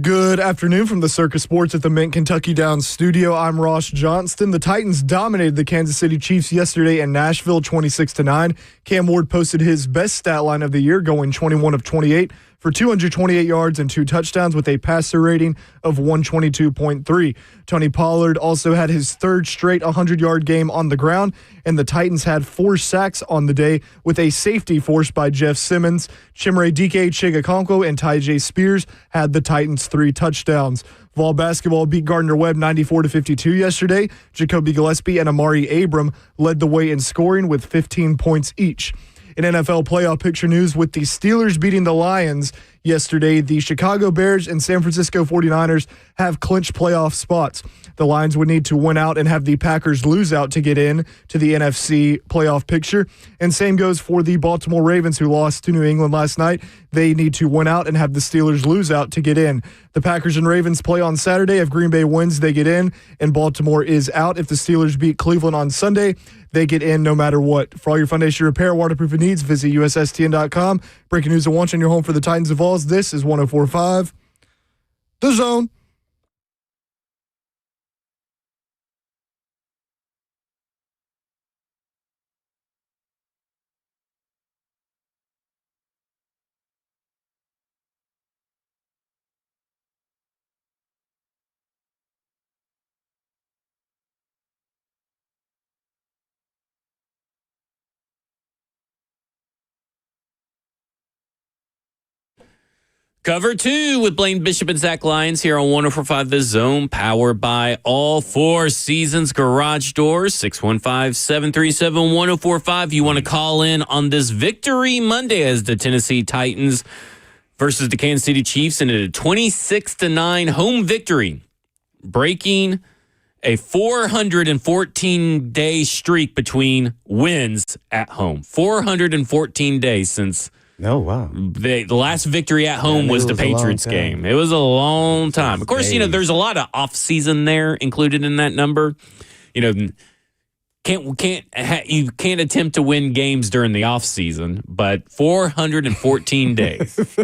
Good afternoon from the Circus Sports at the Mint Kentucky Downs studio. I'm Ross Johnston. The Titans dominated the Kansas City Chiefs yesterday in Nashville 26-9. Cam Ward posted his best stat line of the year, going 21 of 28 for 228 yards and 2 touchdowns with a passer rating of 122.3. Tony Pollard also had his third straight 100-yard game on the ground, and the Titans had 4 sacks on the day with a safety forced by Jeff Simmons. Chimere Dike, Chigakonkwo, and Tyjae Spears had the Titans 3 touchdowns. Vol basketball beat Gardner-Webb 94-52 yesterday. Jacoby Gillespie and Amari Abram led the way in scoring with 15 points each. In NFL playoff picture news, with the Steelers beating the Lions yesterday, the Chicago Bears and San Francisco 49ers have clinched playoff spots. The Lions would need to win out and have the Packers lose out to get in to the NFC playoff picture. And same goes for the Baltimore Ravens, who lost to New England last night. They need to win out and have the Steelers lose out to get in. The Packers and Ravens play on Saturday. If Green Bay wins, they get in, and Baltimore is out. If the Steelers beat Cleveland on Sunday, they get in no matter what. For all your foundation repair, waterproofing needs, visit USSTN.com. Breaking news and watch on your home for the Titans of Vols. This is 104.5 The Zone. Cover 2 with Blaine Bishop and Zach Lyons here on 104.5 The Zone, powered by All Four Seasons Garage Doors, 615-737-1045. You want to call in on this Victory Monday as the Tennessee Titans versus the Kansas City Chiefs in a 26-9 home victory, breaking a 414-day streak between wins at home. 414 days since... Oh, wow. The last victory at home was the Patriots game. It was a long time. Of course, there's a lot of off-season there included in that number. You can't attempt to win games during the off-season, but 414 days.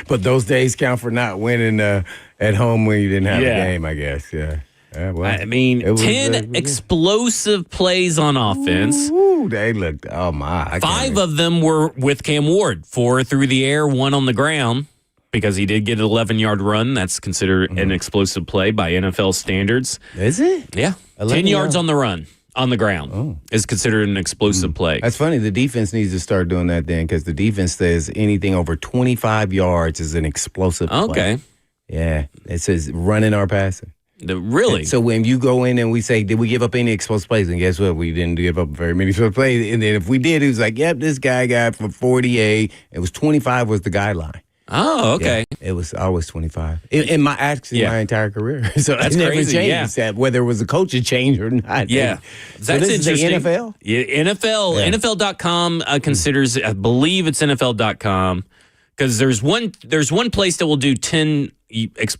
But those days count for not winning at home when you didn't have a game, I guess. Yeah. Well, I mean, 10 explosive plays on offense. Ooh, they looked, oh my. 5 of them were with Cam Ward. 4 through the air, 1 on the ground, because he did get an 11-yard run. That's considered an explosive play by NFL standards. Is it? Yeah. 10 yards on the run, on the ground, is considered an explosive play. That's funny. The defense needs to start doing that then, because the defense says anything over 25 yards is an explosive play. Okay. Yeah. It says running or passing. Really? So when you go in and we say, did we give up any explosive plays? And guess what? We didn't give up very many explosive plays. And then if we did, it was like, yep, this guy got for 48. It was 25 was the guideline. Oh, okay. Yeah, it was always 25 in my entire career. So that's I never crazy, changed that, whether it was a coaching change or not. Yeah. So this interesting. is the NFL? Yeah, NFL. Yeah. NFL.com considers, I believe it's NFL.com, because there's one place that will do 10 yards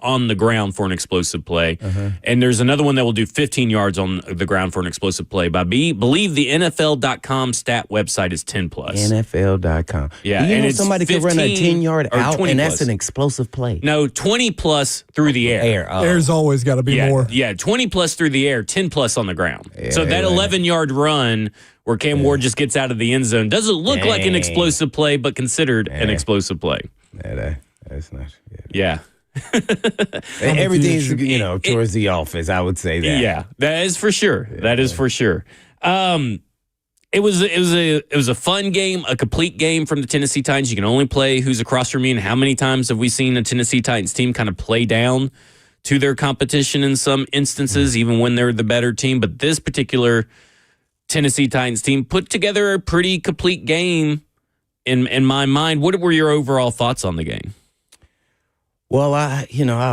on the ground for an explosive play. And there's another one that will do 15 yards on the ground for an explosive play. But I believe the NFL.com stat website is 10 plus. NFL.com. Yeah. You and know it's somebody could run a 10-yard out, and that's an explosive play. No, 20 plus through the air. Air's always got to be more. Yeah, 20 plus through the air, 10 plus on the ground. So that 11-yard run where Cam Ward just gets out of the end zone doesn't look like an explosive play, but considered an explosive play. That's not. Yeah. Everything's towards the office. I would say that. Yeah, that is for sure. That is for sure. It was a fun game, a complete game from the Tennessee Titans. You can only play who's across from you. And how many times have we seen a Tennessee Titans team kind of play down to their competition in some instances, even when they're the better team? But this particular Tennessee Titans team put together a pretty complete game in my mind. What were your overall thoughts on the game? Well, I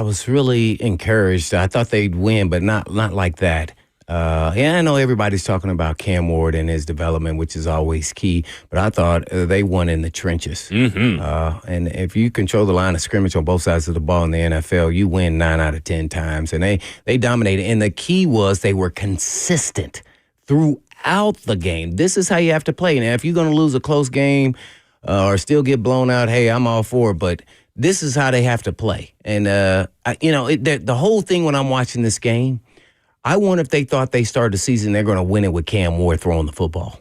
was really encouraged. I thought they'd win, but not like that. I know everybody's talking about Cam Ward and his development, which is always key, but I thought they won in the trenches. And if you control the line of scrimmage on both sides of the ball in the NFL, you win 9 out of 10 times. And they dominated. And the key was they were consistent throughout the game. This is how you have to play. Now, if you're going to lose a close game or still get blown out, hey, I'm all for it. But this is how they have to play. And, the whole thing when I'm watching this game, I wonder if they thought they started the season, they're going to win it with Cam Ward throwing the football.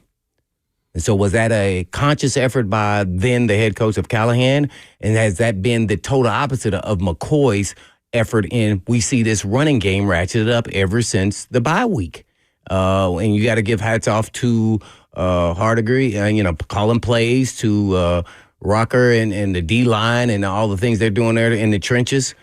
And so was that a conscious effort by then the head coach of Callahan? And has that been the total opposite of McCoy's effort in we see this running game ratcheted up ever since the bye week? And you got to give hats off to Hardigree, calling plays, to Rocker and the D-line and all the things they're doing there in the trenches.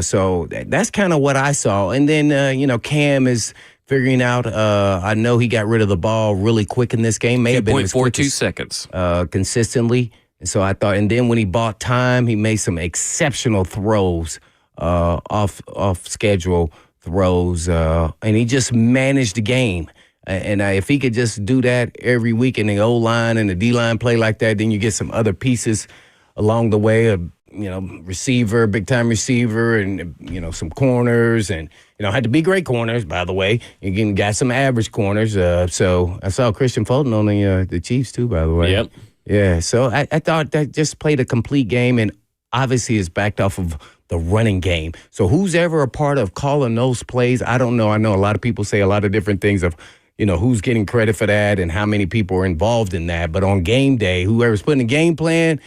So that's kind of what I saw. And then, Cam is figuring out, I know he got rid of the ball really quick in this game. May have been 2.42 seconds. Consistently. And so I thought, and then when he bought time, he made some exceptional throws, off schedule throws, and he just managed the game. And if he could just do that every week in the O-line and the D-line play like that, then you get some other pieces along the way, receiver, big-time receiver, and, some corners. And, had to be great corners, by the way. You got some average corners. So I saw Christian Fulton on the Chiefs, too, by the way. Yep. Yeah, so I thought that just played a complete game, and obviously is backed off of the running game. So who's ever a part of calling those plays, I don't know. I know a lot of people say a lot of different things of, who's getting credit for that and how many people are involved in that. But on game day, whoever's putting the game plan,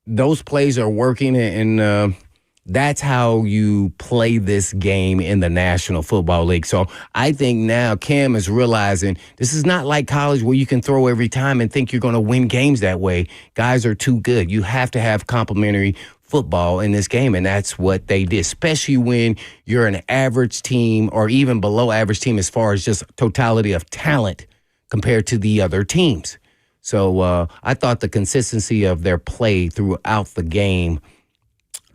those plays are working, and that's how you play this game in the National Football League. So I think now Cam is realizing this is not like college where you can throw every time and think you're going to win games that way. Guys are too good. You have to have complementary football in this game, and that's what they did, especially when you're an average team or even below average team as far as just totality of talent compared to the other teams. So I thought the consistency of their play throughout the game,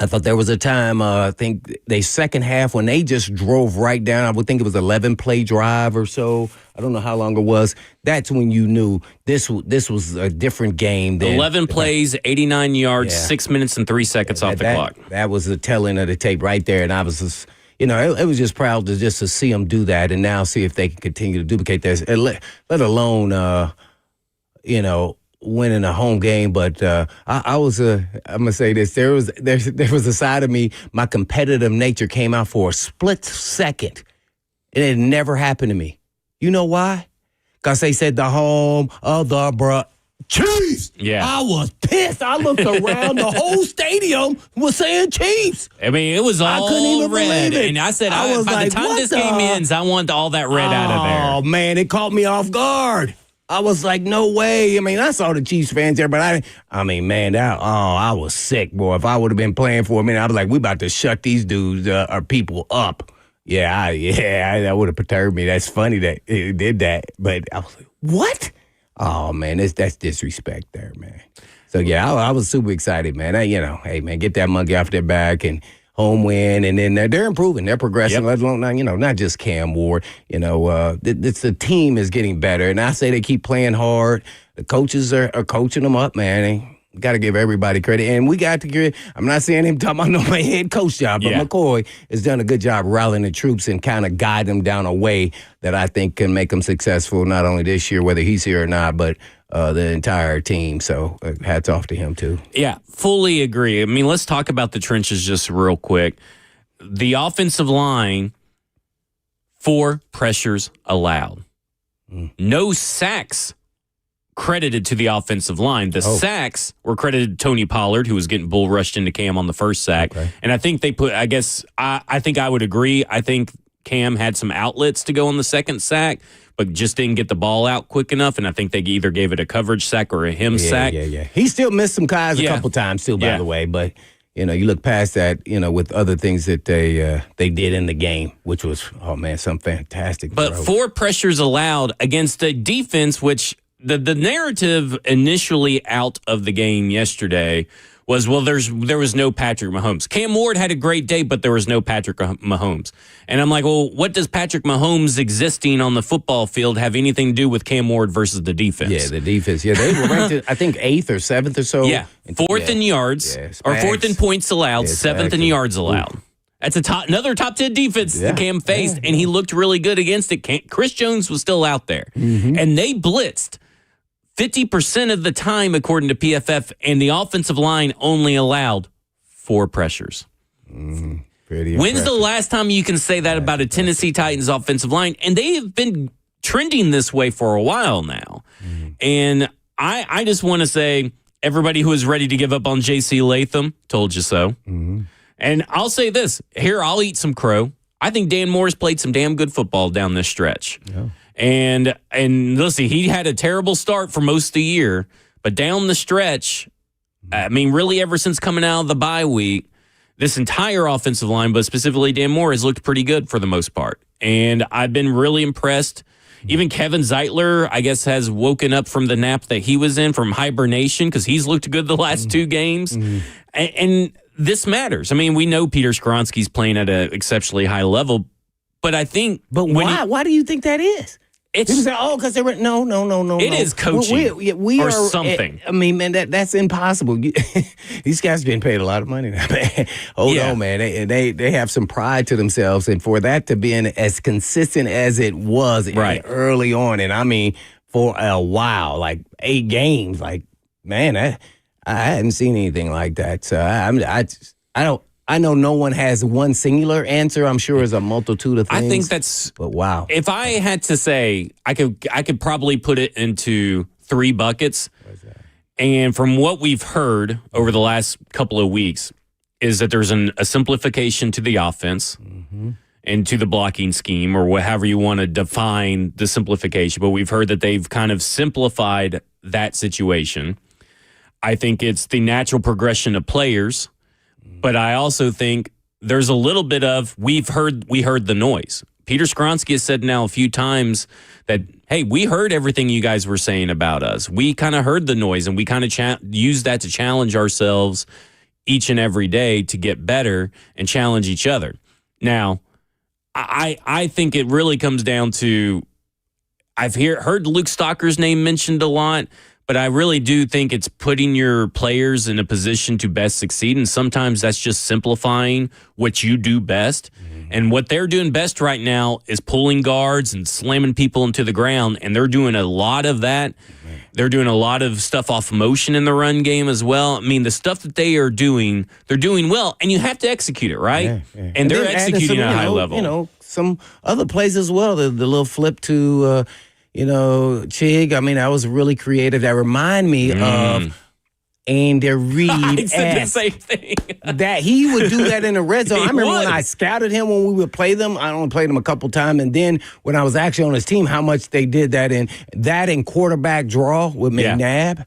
I thought there was a time, I think they second half when they just drove right down, I would think it was 11-play drive or so. I don't know how long it was. That's when you knew this was a different game. 11 plays, 89 yards, 6 minutes and 3 seconds off the clock. That was the telling of the tape right there. And I was just, it was just proud to see them do that and now see if they can continue to duplicate this, let alone, winning a home game. But I'm gonna say this: there was a side of me, my competitive nature came out for a split second. It had never happened to me. You know why? Because they said the home of the Chiefs. Yeah, I was pissed. I looked around, the whole stadium was saying Chiefs. I mean, it was all I couldn't even red, believe it. and I said, by the time this game ends, I want all that red out of there. Oh man, it caught me off guard. I was like, no way. I mean, I saw the Chiefs fans there, but I was sick, boy. If I would have been playing for a minute, I was like, we about to shut these dudes or people up. That would have perturbed me. That's funny that it did that. But I was like, what? Oh, man, that's disrespect there, man. So, I was super excited, man. Hey, man, get that monkey off their back and home win, and then they're improving, they're progressing. Let alone, not just Cam Ward. The team is getting better, and I say they keep playing hard. The coaches are coaching them up, man. They got to give everybody credit, and we got to give. I'm not saying him talking about my head coach job, but McCoy has done a good job rallying the troops and kind of guide them down a way that I think can make them successful, not only this year, whether he's here or not, but the entire team. So hats off to him, too. Yeah, fully agree. I mean, let's talk about the trenches just real quick. The offensive line, 4 pressures allowed. No sacks credited to the offensive line. The sacks were credited to Tony Pollard, who was getting bull rushed into Cam on the first sack. Okay. And I think they put, I think I would agree. I think Cam had some outlets to go on the second sack, but just didn't get the ball out quick enough, and I think they either gave it a coverage sack or a him sack. Yeah. He still missed some guys a couple times, too, by the way, but you look past that, with other things that they did in the game, which was, some fantastic. But 4 pressures allowed against a defense, which the narrative initially out of the game yesterday was, there was no Patrick Mahomes. Cam Ward had a great day, but there was no Patrick Mahomes. And I'm like, well, what does Patrick Mahomes existing on the football field have anything to do with Cam Ward versus the defense? Yeah, the defense. Yeah, they were ranked, I think, 8th or 7th or so. Yeah, 4th in yards, or 4th in points allowed, 7th in yards allowed. That's another top 10 defense that Cam faced, and he looked really good against it. Chris Jones was still out there. And they blitzed 50% of the time, according to PFF, and the offensive line only allowed 4 pressures. Pretty When's impressive. the last time you can say that about a Tennessee Titans offensive line? And they have been trending this way for a while now. And I just want to say, everybody who is ready to give up on J.C. Latham, told you so. And I'll say this. Here, I'll eat some crow. I think Dan Moore's played some damn good football down this stretch. Yeah. And listen, he had a terrible start for most of the year, but down the stretch, I mean, really ever since coming out of the bye week, this entire offensive line, but specifically Dan Moore, has looked pretty good for the most part. And I've been really impressed. Even Kevin Zeitler, I guess, has woken up from the nap that he was in from hibernation because he's looked good the last 2 games. And this matters. I mean, we know Peter Skoronski's playing at an exceptionally high level, but I think... But why? Why do you think that is? People say, "Oh, because they were no." It is coaching we or are something. I mean, man, that's impossible. These guys getting paid a lot of money now, man. No, man. They have some pride to themselves, and for that to be as consistent as it was early on, and I mean for a while, like 8 games, like man, I hadn't seen anything like that. So I know no one has one singular answer. I'm sure there's a multitude of things. I think that's... But wow. If I had to say, I could probably put it into 3 buckets. What's that? And from what we've heard over the last couple of weeks is that there's a simplification to the offense and to the blocking scheme, or however you want to define the simplification. But we've heard that they've kind of simplified that situation. I think it's the natural progression of players. But I also think there's a little bit of we heard the noise. Peter Skoronski has said now a few times that, hey, we heard everything you guys were saying about us. We kind of heard the noise, and we kind of used that to challenge ourselves each and every day to get better and challenge each other. Now, I think it really comes down to, I've heard Luke Stocker's name mentioned a lot, but I really do think it's putting your players in a position to best succeed. And sometimes that's just simplifying what you do best. And what they're doing best right now is pulling guards and slamming people into the ground. And they're doing a lot of that. They're doing a lot of stuff off motion in the run game as well. I mean, the stuff that they are doing, they're doing well. And you have to execute it, right? Yeah. And they're executing at a high level. You know, some other plays as well. The little flip to... Chig, I mean, that was really creative. That remind me of Andy Reid. I said the same thing. That he would do that in the red zone. I remember would. when I scouted him when we would play them. I only played him a couple times, and then when I was actually on his team, how much they did that in quarterback draw with McNabb.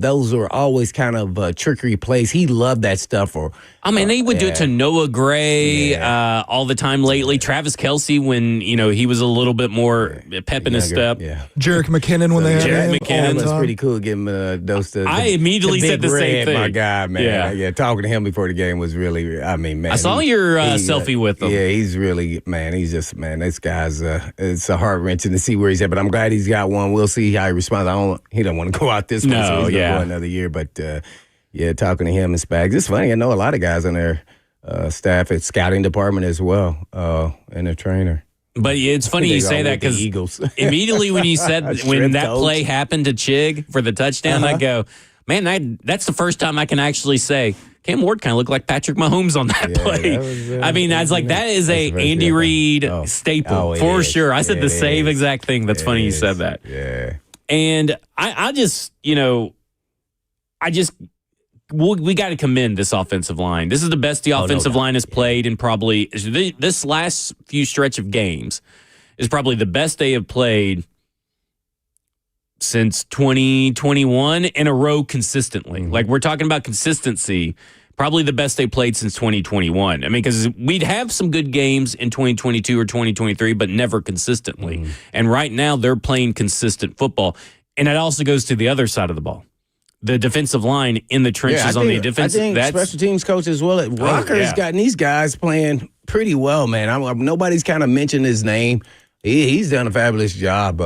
Those were always kind of trickery plays. He loved that stuff. They would do it to Noah Gray all the time lately. Travis Kelce, when he was a little bit more pep in his step. Yeah. Jerick McKinnon when they had Jerick him. McKinnon. It was pretty cool giving him a dose of I immediately said the same thing. My guy, man. Yeah. Talking to him before the game was really, I mean, man. I saw your selfie with him. Yeah, he's really, man, he's just, man, this guy's, it's a heart-wrenching to see where he's at, but I'm glad he's got one. We'll see how he responds. He don't want to go out this way, so he's going to go another year, but talking to him and Spags. It's funny, I know a lot of guys on their staff at scouting department as well, and a trainer. But it's funny you say that because immediately when you said when that play happened to Chig for the touchdown, I go, man, that's the first time I can actually say Cam Ward kind of looked like Patrick Mahomes on that play. That is a Andy Reid staple for sure. I said the same exact thing. That's funny you said that. Yeah. And I just, we got to commend this offensive line. This is the best the offensive line has played in probably this last few stretch of games is probably the best they have played since 2021 in a row consistently. Like we're talking about consistency, probably the best they played since 2021. I mean, because we'd have some good games in 2022 or 2023, but never consistently. And right now they're playing consistent football. And it also goes to the other side of the ball. The defensive line in the trenches on the defense. I think special teams coach as well. Rocker's gotten these guys playing pretty well, man. Nobody's kind of mentioned his name. He's done a fabulous job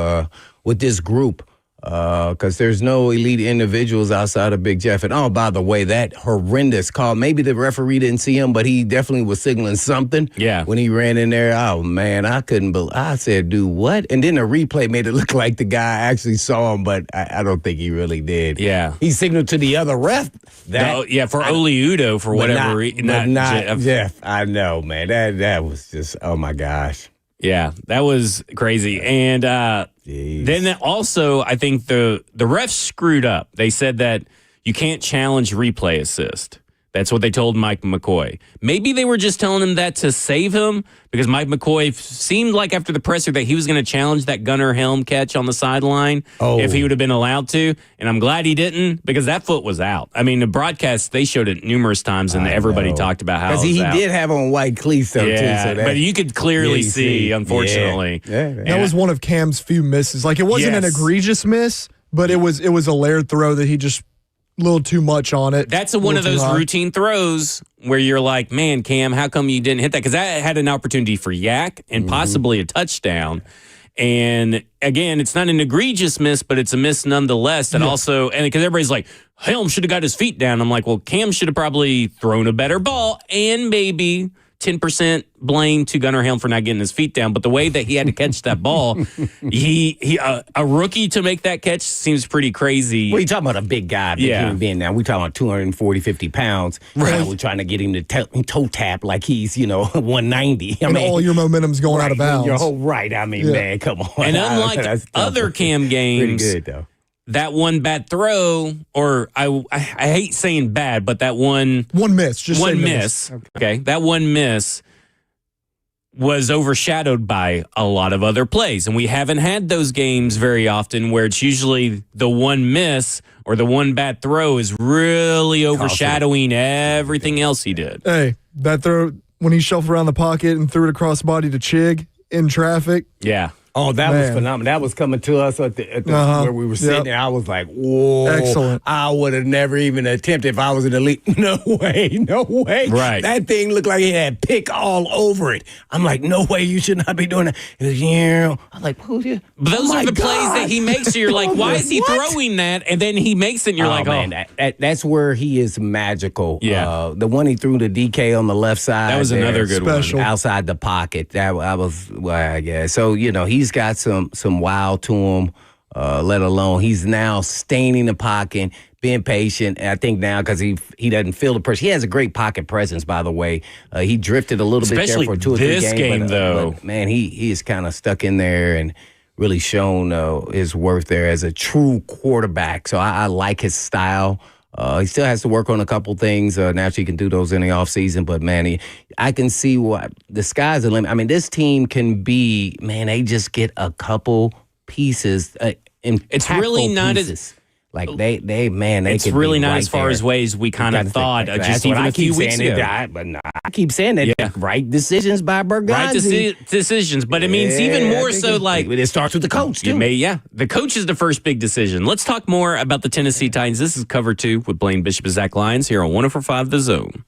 with this group. because there's no elite individuals outside of Big Jeff. And oh, by the way, that horrendous call, maybe the referee didn't see him, but he definitely was signaling something. Yeah. When he ran in there, oh man, I couldn't believe. I said, dude, what? And then the replay made it look like the guy actually saw him, but I don't think he really did. Yeah. He signaled to the other ref. For Oli Udo for whatever reason. Not Jeff. I know, man. That was just, oh my gosh. Yeah, that was crazy. And then also, I think the refs screwed up. They said that you can't challenge replay assist. That's what they told Mike McCoy. Maybe they were just telling him that to save him because Mike McCoy seemed like after the presser that he was going to challenge that Gunnar Helm catch on the sideline if he would have been allowed to. And I'm glad he didn't because that foot was out. I mean, the broadcast, they showed it numerous times and everybody talked about how it was he out. did have on white cleats though, too. So but you could clearly see, unfortunately. Yeah. That was one of Cam's few misses. Like, it wasn't an egregious miss, but it was a layered throw that he just a little too much on it. That's one of those routine throws where you're like, man, Cam, how come you didn't hit that? Because that had an opportunity for yak and possibly a touchdown. And again, it's not an egregious miss, but it's a miss nonetheless. And also, and because everybody's like, Helm should have got his feet down. I'm like, well, Cam should have probably thrown a better ball and maybe 10% blame to Gunnar Helm for not getting his feet down. But the way that he had to catch that ball, a rookie to make that catch seems pretty crazy. Well, you're talking about a big guy, big human being now. We're talking about 240, 50 pounds. Right. We're trying to get him to toe tap like he's, 190. And all your momentum's going out of bounds. You're right. I mean, man, come on. And unlike other Cam games, pretty good, though. That one bad throw, or I hate saying bad, but that one miss, just one miss. Okay, that one miss was overshadowed by a lot of other plays, and we haven't had those games very often where it's usually the one miss or the one bad throw is really overshadowing everything else he did. Hey, that throw when he shuffled around the pocket and threw it across body to Chig in traffic. Yeah. Oh, that was phenomenal. That was coming to us at the where we were sitting there. I was like, whoa. Excellent. I would have never even attempted if I was in the league. No way. Right. That thing looked like it had pick all over it. I'm like, no way, you should not be doing that. It was, I'm like, who's you? But those are the plays that he makes. So you're like, why is he throwing that? And then he makes it, and you're like, man, that's where he is magical. Yeah. The one he threw to DK on the left side. That was another good one. Outside the pocket. That I was, I guess. So, he's got some wow to him, let alone he's now staying in the pocket, being patient. And I think now because he doesn't feel the pressure. He has a great pocket presence, by the way. He drifted a little bit there for 2 or 3 games. This game, though. But, man, he is kind of stuck in there and really shown his worth there as a true quarterback. So I like his style. He still has to work on a couple things. Naturally, he can do those in the offseason. But, man, I can see what the sky's the limit. I mean, this team can be, man, they just get a couple pieces. It's really not as like they it's can really not right as far there. as ways we kind of thought just even a few weeks ago. I keep saying that. Right decisions by Berganzi. Right decisions. But it means even more so like it starts with the coach, too. The coach is the first big decision. Let's talk more about the Tennessee Titans. This is Cover 2 with Blaine Bishop and Zach Lyons here on 104.5 The Zone.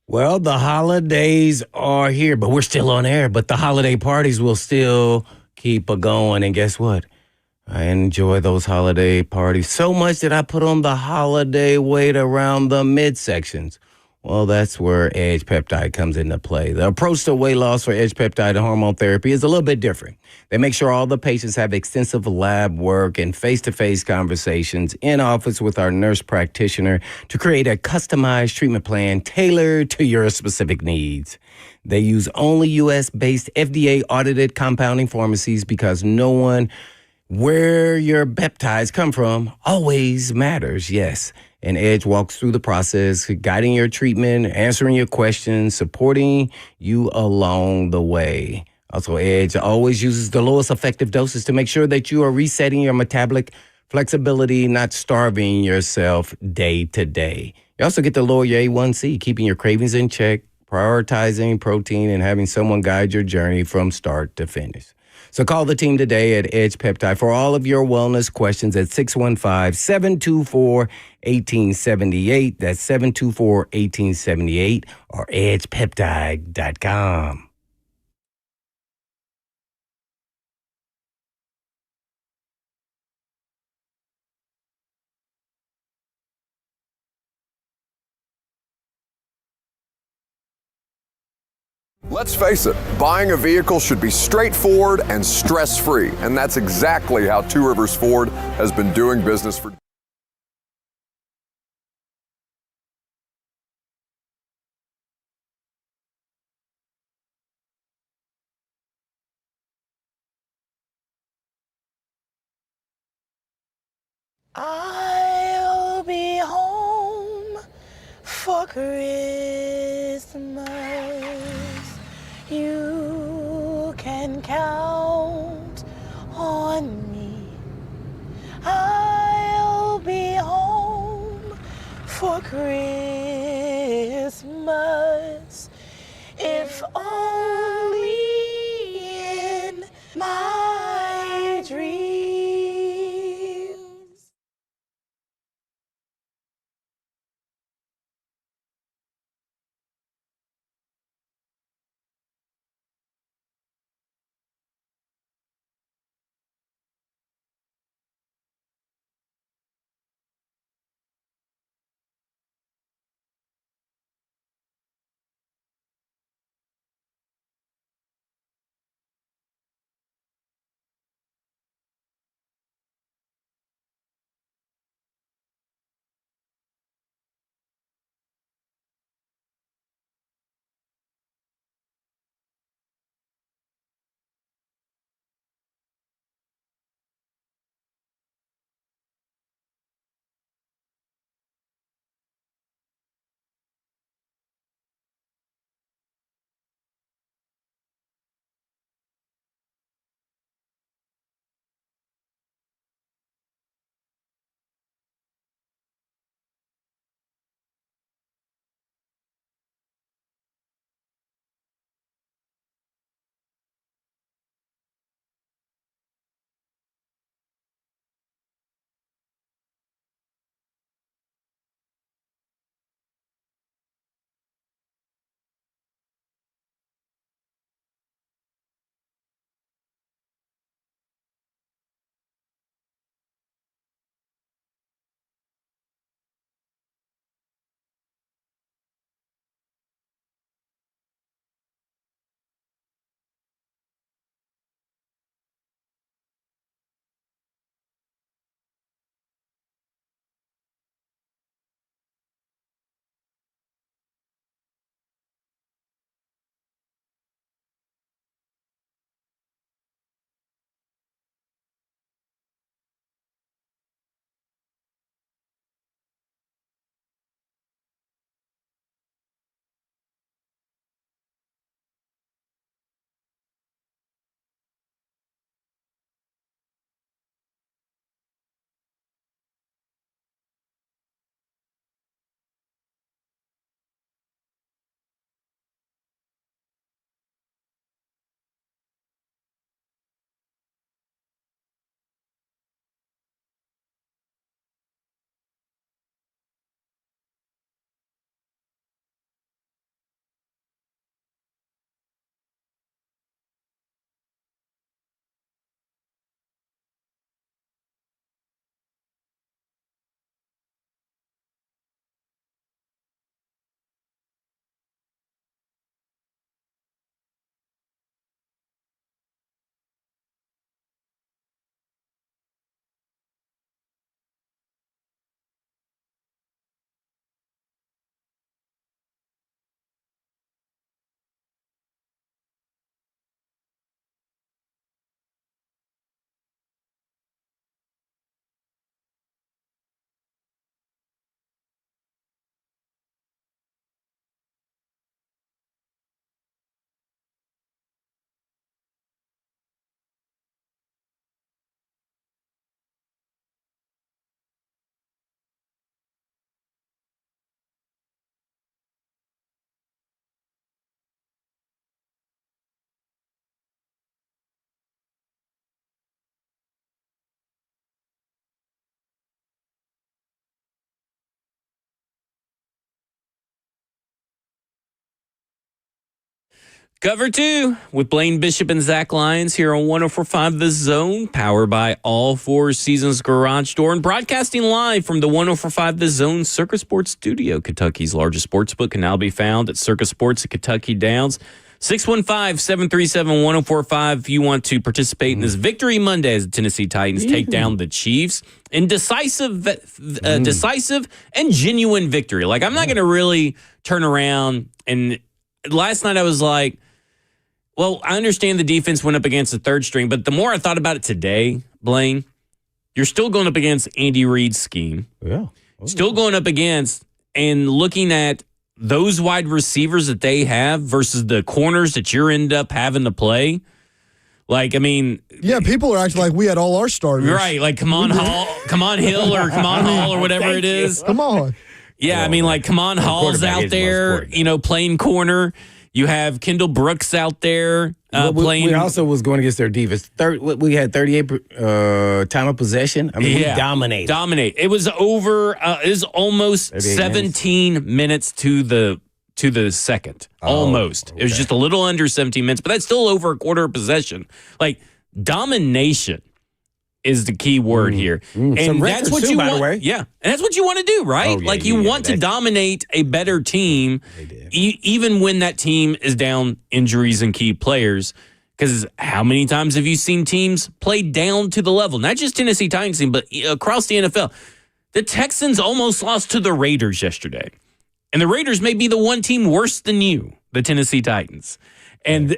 Well, the holidays are here, but we're still on air. But the holiday parties will still keep going. And guess what? I enjoy those holiday parties so much that I put on the holiday weight around the midsections. Well, that's where Edge Peptide comes into play. The approach to weight loss for Edge Peptide and hormone therapy is a little bit different. They make sure all the patients have extensive lab work and face-to-face conversations in office with our nurse practitioner to create a customized treatment plan tailored to your specific needs. They use only U.S.-based FDA-audited compounding pharmacies because no one where your peptides come from always matters, yes. And Edge walks through the process, guiding your treatment, answering your questions, supporting you along the way. Also, Edge always uses the lowest effective doses to make sure that you are resetting your metabolic flexibility, not starving yourself day to day. You also get to lower your A1C, keeping your cravings in check, prioritizing protein and having someone guide your journey from start to finish. So call the team today at Edge Peptide for all of your wellness questions at 615-724-1878. That's 724-1878 or edgepeptide.com. Let's face it, buying a vehicle should be straightforward and stress-free, and that's exactly how Two Rivers Ford has been doing business for I'll be home for Christmas. You can count on me. I'll be home for Christmas. If only in my dreams. Cover 2 with Blaine Bishop and Zach Lyons here on 104.5 The Zone, powered by All Four Seasons Garage Door, and broadcasting live from the 104.5 The Zone Circus Sports Studio. Kentucky's largest sportsbook can now be found at Circus Sports at Kentucky Downs. 615-737-1045 if you want to participate in this Victory Monday as the Tennessee Titans take down the Chiefs in decisive and genuine victory. Like, I'm not going to really turn around. And last night I was like, well, I understand the defense went up against the third string, but the more I thought about it today, Blaine, you're still going up against Andy Reid's scheme. Yeah. Still going up against and looking at those wide receivers that they have versus the corners that you're end up having to play. Like, I mean, yeah, people are acting like we had all our starters. Right, like come on Hill or come on Hall or whatever it is. Come on. Yeah, I mean, like, come on Hall's out there, playing corner. You have Kendall Brooks out there playing. We also was going against their defense. We had 38 time of possession. I mean, we dominated. It was over. It was almost 17 minutes to the second. Almost. Okay. It was just a little under 17 minutes, but that's still over a quarter of possession. Like, domination is the key word here. And that's what you want. By the way. Yeah. And that's what you want to do, right? You want to dominate a better team, even when that team is down injuries and key players. Because how many times have you seen teams play down to the level? Not just Tennessee Titans team, but across the NFL. The Texans almost lost to the Raiders yesterday. And the Raiders may be the one team worse than you, the Tennessee Titans. And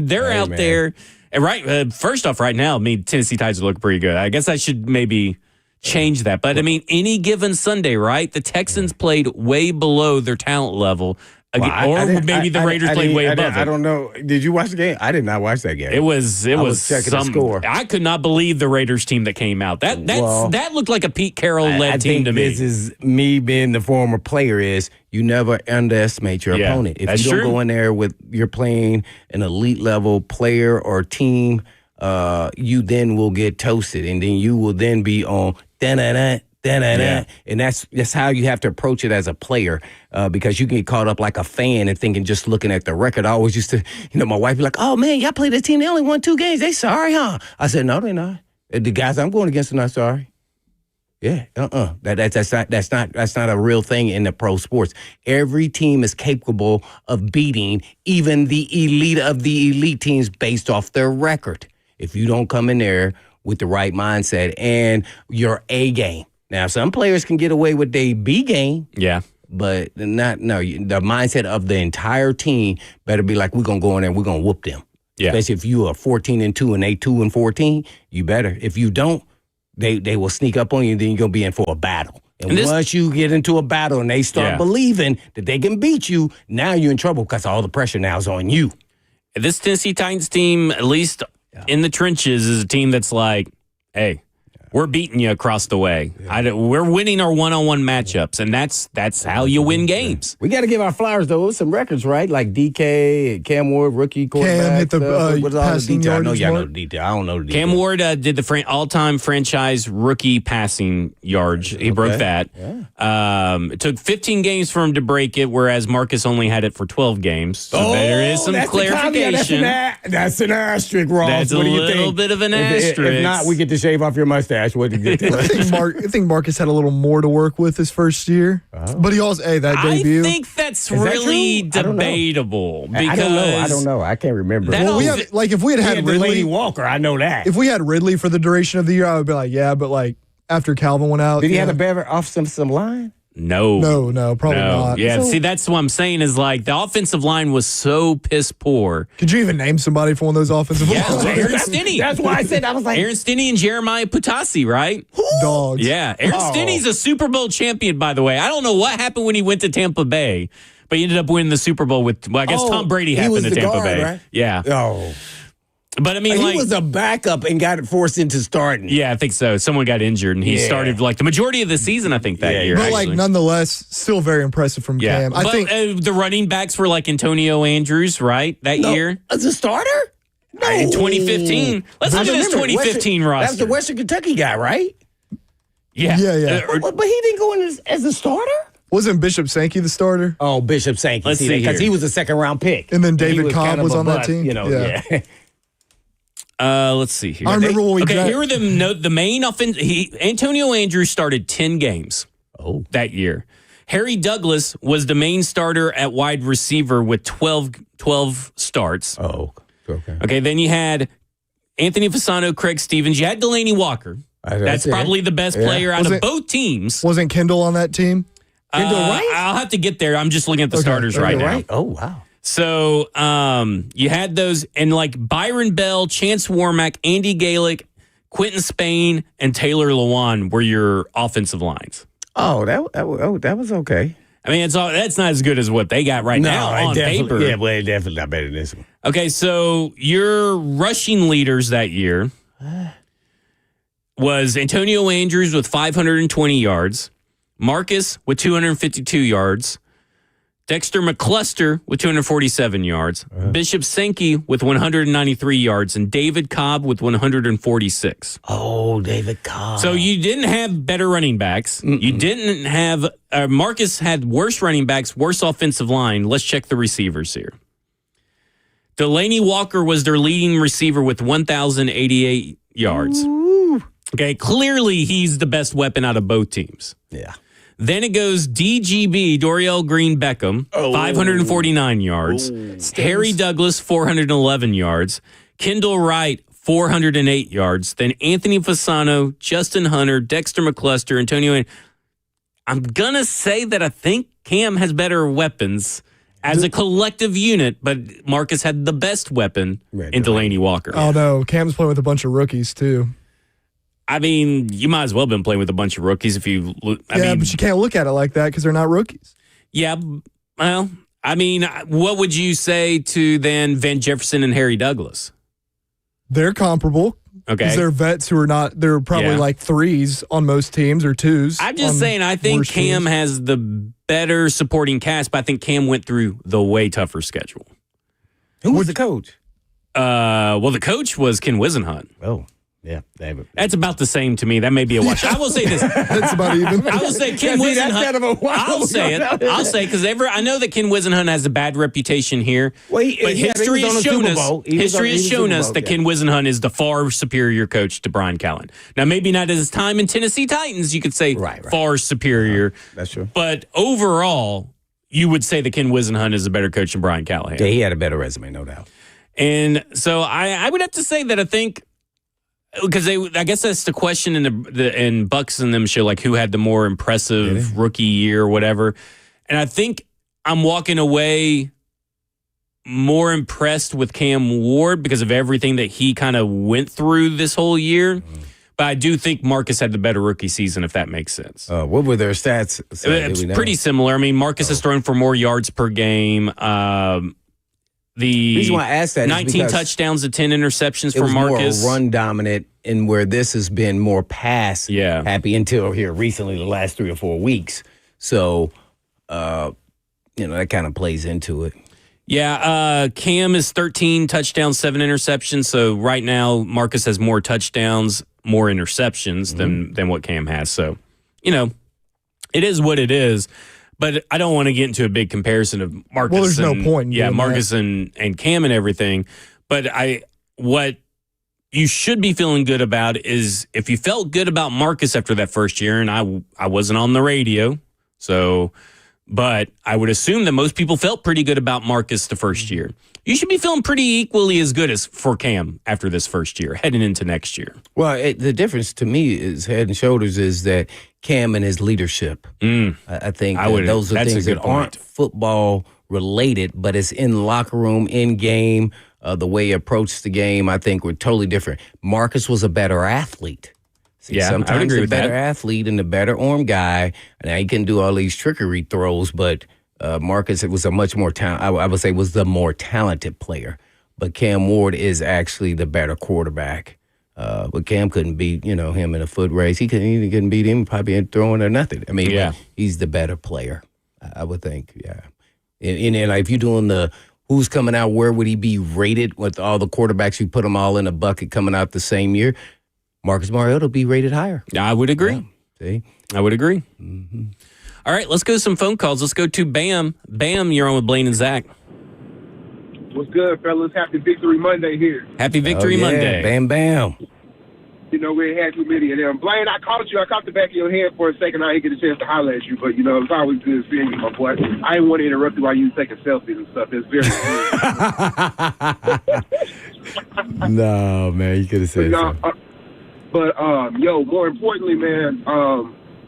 they're out there. And first off, right now, I mean, Tennessee Titans look pretty good. I guess I should maybe change that. But, I mean, any given Sunday, right, the Texans played way below their talent level. Maybe the Raiders played way above it. I don't know. Did you watch the game? I did not watch that game. It was checking the score. I could not believe the Raiders team that came out. That looked like a Pete Carroll-led team to me. This is me being the former player is you never underestimate your opponent. If you don't go in there with you're playing an elite level player or team, you then will get toasted, and then you will then be on da-da-da. And that's how you have to approach it as a player, because you can get caught up like a fan and thinking just looking at the record. I always used to, my wife be like, "Oh man, y'all played a team. They only won 2 games. They sorry, huh?" I said, "No, they're not. The guys I'm going against are not sorry." Yeah, That's not a real thing in the pro sports. Every team is capable of beating even the elite of the elite teams based off their record. If you don't come in there with the right mindset and your A game. Now, some players can get away with their B game. Yeah. But the mindset of the entire team better be like, we're going to go in there and we're going to whoop them. Yeah. Especially if you are 14-2 and they 2-14, you better. If you don't, they will sneak up on you, and then you're going to be in for a battle. And once you get into a battle and they start believing that they can beat you, now you're in trouble because all the pressure now is on you. This Tennessee Titans team, at least in the trenches, is a team that's like, hey, we're beating you across the way. Yeah. We're winning our one-on-one matchups, and that's how you win games. We got to give our flowers, though, some records, right? Like DK, Cam Ward, rookie quarterback. Cam hit the passing yardage. I know y'all know the detail. I don't know the detail. Cam Ward did the all-time franchise rookie passing yards. He broke that. Yeah. It took 15 games for him to break it, whereas Marcus only had it for 12 games. So there is some clarification. That's an asterisk, Ross. That's a little bit of an asterisk. If not, we get to shave off your mustache. What did you get? I think Marcus had a little more to work with his first year, but he also that debut. I think that's really debatable. Because I don't know. I can't remember. Well, if we had Ridley Lady Walker, I know that. If we had Ridley for the duration of the year, I would be like, yeah, but like after Calvin went out, did he have a better offensive line? No, probably not. Yeah, see, that's what I'm saying is like the offensive line was so piss poor. Could you even name somebody for one of those offensive lines? Aaron Stinney. That's why I said I was like Aaron Stinney and Jeremiah Putasi, right? Dogs. Yeah, Aaron Stinney's a Super Bowl champion, by the way. I don't know what happened when he went to Tampa Bay, but he ended up winning the Super Bowl with. Well, I guess Tom Brady happened to Tampa Bay. Right? Yeah. Oh. But I mean, he was a backup and got forced into starting. Yeah, I think so. Someone got injured, and he started like the majority of the season. I think that year. But like, nonetheless, still very impressive from Cam. I think the running backs were like Antonio Andrews, right? That year as a starter. No, in 2015. Let's look at this 2015 roster. That's the Western Kentucky guy, right? Yeah. But he didn't go in as a starter. Wasn't Bishop Sankey the starter? Oh, Bishop Sankey. Let's see because here. he was a second-round pick. And then he David Cobb kind of was a on that bust, team? You know, Yeah. yeah. Let's see here. I remember when we okay, dra- here are the main offense. Antonio Andrews started 10 games that year. Harry Douglas was the main starter at wide receiver with 12 starts. Oh, okay. Okay, then you had Anthony Fasano, Craig Stevens. You had Delaney Walker. That's probably the best player out of both teams. Wasn't Kendall on that team? Kendall Wright? I'll have to get there. I'm just looking at the starters right now. Right? Oh, wow. So you had those, and like Byron Bell, Chance Warmack, Andy Galick, Quentin Spain, and Taylor Lewan were your offensive lines. Oh, that was okay. I mean, that's not as good as what they got right now on paper. Yeah, well, definitely not better than this one. Okay, so your rushing leaders that year was Antonio Andrews with 520 yards, Marcus with 252 yards, Dexter McCluster with 247 yards, Bishop Sankey with 193 yards, and David Cobb with 146. Oh, David Cobb. So you didn't have better running backs. You didn't have Marcus had worse running backs, worse offensive line. Let's check the receivers here. Delaney Walker was their leading receiver with 1,088 yards. Okay, clearly he's the best weapon out of both teams. Yeah. Then it goes DGB, Dorial Green Beckham, 549 yards. Harry Douglas, 411 yards. Kendall Wright, 408 yards. Then Anthony Fasano, Justin Hunter, Dexter McCluster, Antonio. I'm going to say that I think Cam has better weapons as a collective unit, but Marcus had the best weapon in Delaney Walker. Oh, no. Cam's playing with a bunch of rookies, too. I mean, you might as well have been playing with a bunch of rookies if you look. I mean, but you can't look at it like that because they're not rookies. Yeah, well, I mean, what would you say to then Van Jefferson and Harry Douglas? They're comparable. Okay. Because they're vets who are not, they're probably like threes on most teams or twos. I'm just saying, I think Cam has the better supporting cast, but I think Cam went through the way tougher schedule. Who was the coach? Well, the coach was Ken Wisenhunt. Oh. Yeah, that's about the same to me. That may be a wash. I will say this. That's about even. I will say Ken Wisenhunt. I'll say it. I'll say because I know that Ken Wisenhunt has a bad reputation here. Well, but history has shown us. History has shown us that Ken Wisenhunt is the far superior coach to Brian Callen. Now, maybe not at his time in Tennessee Titans, you could say far superior. That's true. But overall, you would say that Ken Wisenhunt is a better coach than Brian Callahan. Yeah, he had a better resume, no doubt. And so I would have to say that I think. Because I guess that's the question in Bucks and them show, like who had the more impressive rookie year or whatever. And I think I'm walking away more impressed with Cam Ward because of everything that he kind of went through this whole year. But I do think Marcus had the better rookie season, if that makes sense. What were their stats? It's pretty similar. I mean, Marcus has thrown for more yards per game. The reason why I asked that 19 touchdowns to 10 interceptions for Marcus. More run dominant, and where this has been more pass happy until here recently, the last 3 or 4 weeks. So, that kind of plays into it. Yeah, Cam is 13 touchdowns, 7 interceptions. So right now, Marcus has more touchdowns, more interceptions than what Cam has. So, it is what it is. But I don't want to get into a big comparison of Marcus. Well, there's no point. Yeah, Marcus and Cam and everything. But what you should be feeling good about is if you felt good about Marcus after that first year, and I wasn't on the radio, but I would assume that most people felt pretty good about Marcus the first year. You should be feeling pretty equally as good as for Cam after this first year, heading into next year. Well, the difference to me is head and shoulders is that Cam and his leadership. I think those are things that aren't football related, but it's in locker room, in game, the way he approached the game. I think were totally different. Marcus was a better athlete. Sometimes I would agree with better that. athlete and the better arm guy. Now he can do all these trickery throws, but Marcus was a much more I would say was the more talented player. But Cam Ward is actually the better quarterback. But Cam couldn't beat him in a foot race. He couldn't beat him probably in throwing or nothing. I mean, he's the better player. I would think. Yeah, and like if you're doing the who's coming out, where would he be rated with all the quarterbacks? You put them all in a bucket coming out the same year. Marcus Mariota will be rated higher. I would agree. Yeah, see, I would agree. All right, let's go to some phone calls. Let's go to Bam. Bam, you're on with Blaine and Zach. What's good, fellas? Happy Victory Monday here. Happy Victory Oh, yeah. Monday. Bam, bam. You know, we ain't had too many of them. Blaine, I caught you. I caught the back of your head for a second. I didn't get a chance to holler at you, but, you know, it's always good seeing you, my boy. I didn't want to interrupt you while you was taking selfies and stuff. It's very good. No, man, you could have said something. Yo, more importantly, man,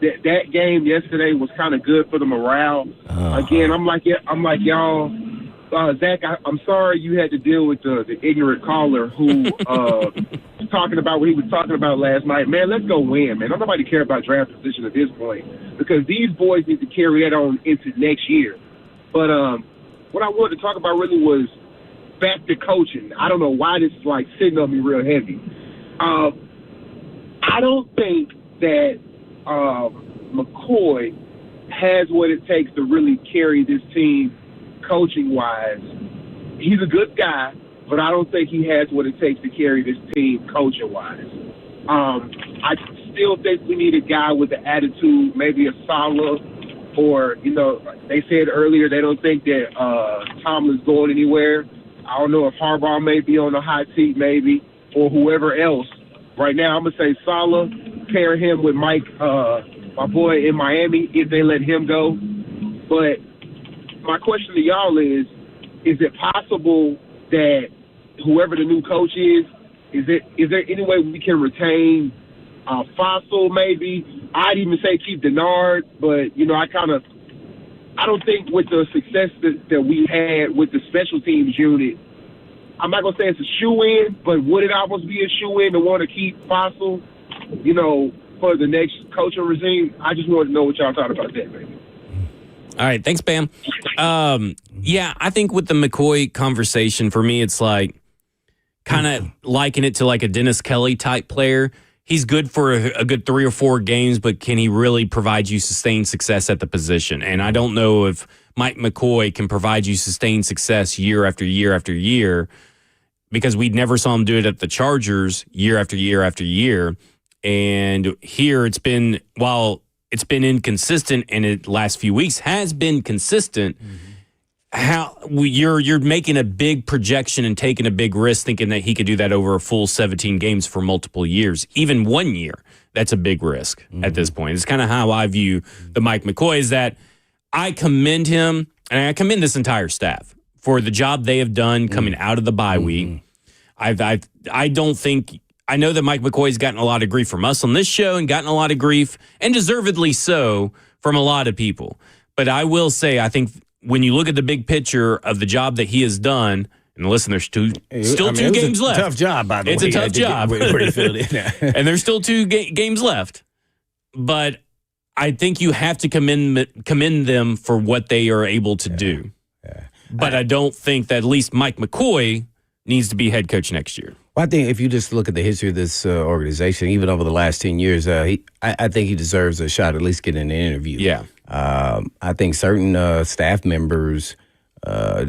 that game yesterday was kind of good for the morale. Again, I'm like y'all. Zach, I'm sorry you had to deal with the ignorant caller who was talking about what he was talking about last night. Man, let's go win, man. Don't nobody care about draft position at this point because these boys need to carry that on into next year. But what I wanted to talk about really was back to coaching. I don't know why this is like sitting on me real heavy. I don't think that McCoy has what it takes to really carry this team coaching-wise. He's a good guy, but I don't think he has what it takes to carry this team coaching-wise. I still think we need a guy with the attitude, maybe a Saleh, or, you know, they said earlier they don't think that Tomlin's going anywhere. I don't know if Harbaugh may be on the hot seat, maybe, or whoever else. Right now, I'm going to say Saleh, pair him with Mike, my boy in Miami, if they let him go. But my question to y'all is it possible that whoever the new coach is there any way we can retain Fossil maybe? I'd even say keep Denard, but, you know, I don't think with the success that we had with the special teams unit, I'm not going to say it's a shoe-in, but would it almost be a shoe-in to want to keep Fossil, you know, for the next coaching regime? I just wanted to know what y'all thought about that, man. All right, thanks, Bam. Yeah, I think with the McCoy conversation, for me, it's like kind of liken it to like a Dennis Kelly type player. He's good for a good 3 or 4 games, but can he really provide you sustained success at the position? And I don't know if Mike McCoy can provide you sustained success year after year after year, because we never saw him do it at the Chargers year after year after year. And here it's been, while it's been inconsistent and it last few weeks has been consistent, you're making a big projection and taking a big risk thinking that he could do that over a full 17 games for multiple years. Even 1 year, that's a big risk at this point. It's kind of how I view the Mike McCoy, is that I commend him, and I commend this entire staff for the job they have done coming out of the bye week. I don't think, I know that Mike McCoy's gotten a lot of grief from us on this show and gotten a lot of grief, and deservedly so, from a lot of people. But I will say, I think when you look at the big picture of the job that he has done, and listen, there's still two games left. Tough job, by the way. It's a tough job. And there's still 2 games left. But I think you have to commend them for what they are able to do. Yeah. But I don't think that at least Mike McCoy needs to be head coach next year. Well, I think if you just look at the history of this organization, even over the last 10 years, I think he deserves a shot, at least getting an interview. Yeah. I think certain staff members, I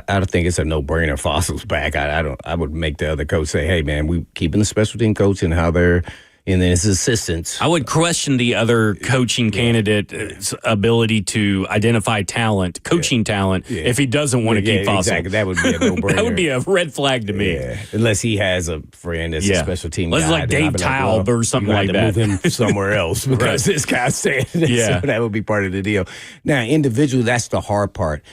don't think it's a no-brainer. Fossil's back. I would make the other coach say, hey, man, we keeping the special team coach and how they're, and then his assistants. I would question the other coaching candidate's ability to identify talent, coaching talent, if he doesn't want to keep Fossil. Exactly. That would be a no-brainer. That would be a red flag to me. Yeah. Unless he has a friend that's a special team guy. Like Dave Taub or something like that. Move him somewhere else because this guy's saying that. Yeah. So that would be part of the deal. Now, individually, that's the hard part.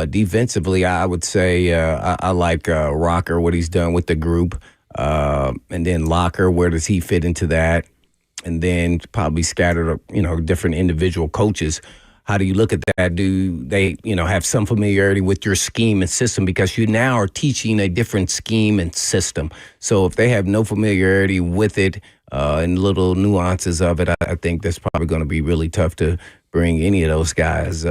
Defensively, I would say I like Rocker, what he's done with the group. And then Locker, where does he fit into that? And then probably scattered, different individual coaches. How do you look at that? Do they, have some familiarity with your scheme and system? Because you now are teaching a different scheme and system. So if they have no familiarity with it and little nuances of it, I think that's probably going to be really tough to bring any of those guys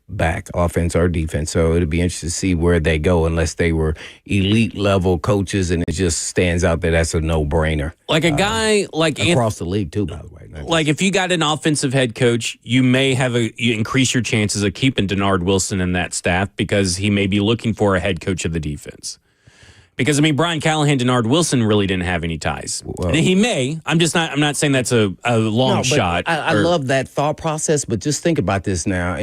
back, offense or defense. So it'll be interesting to see where they go, unless they were elite level coaches, and it just stands out that that's a no-brainer. Like a guy like across the league too, by the way. Like if you got an offensive head coach, you may have you increase your chances of keeping Denard Wilson in that staff because he may be looking for a head coach of the defense. Because I mean, Brian Callahan, Denard Wilson really didn't have any ties. And he may. I'm not saying that's a long shot. I love that thought process, but just think about this now.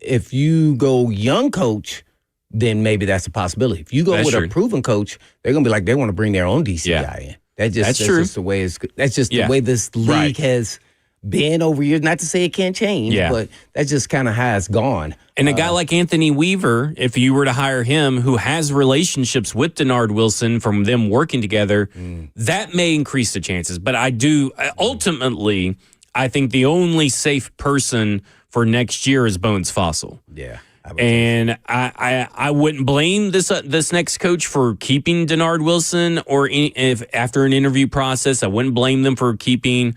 If you go young coach, then maybe that's a possibility. If you go with a proven coach, they're gonna be like they want to bring their own DC guy in. That's true. Just the way the way this league has been over years. Not to say it can't change, but that's just kind of how it's gone. And a guy like Anthony Weaver, if you were to hire him, who has relationships with Denard Wilson from them working together, that may increase the chances. But ultimately, I think the only safe person for next year is Bones Fossil. Yeah. And I wouldn't blame this next coach for keeping Denard Wilson, or if after an interview process, I wouldn't blame them for keeping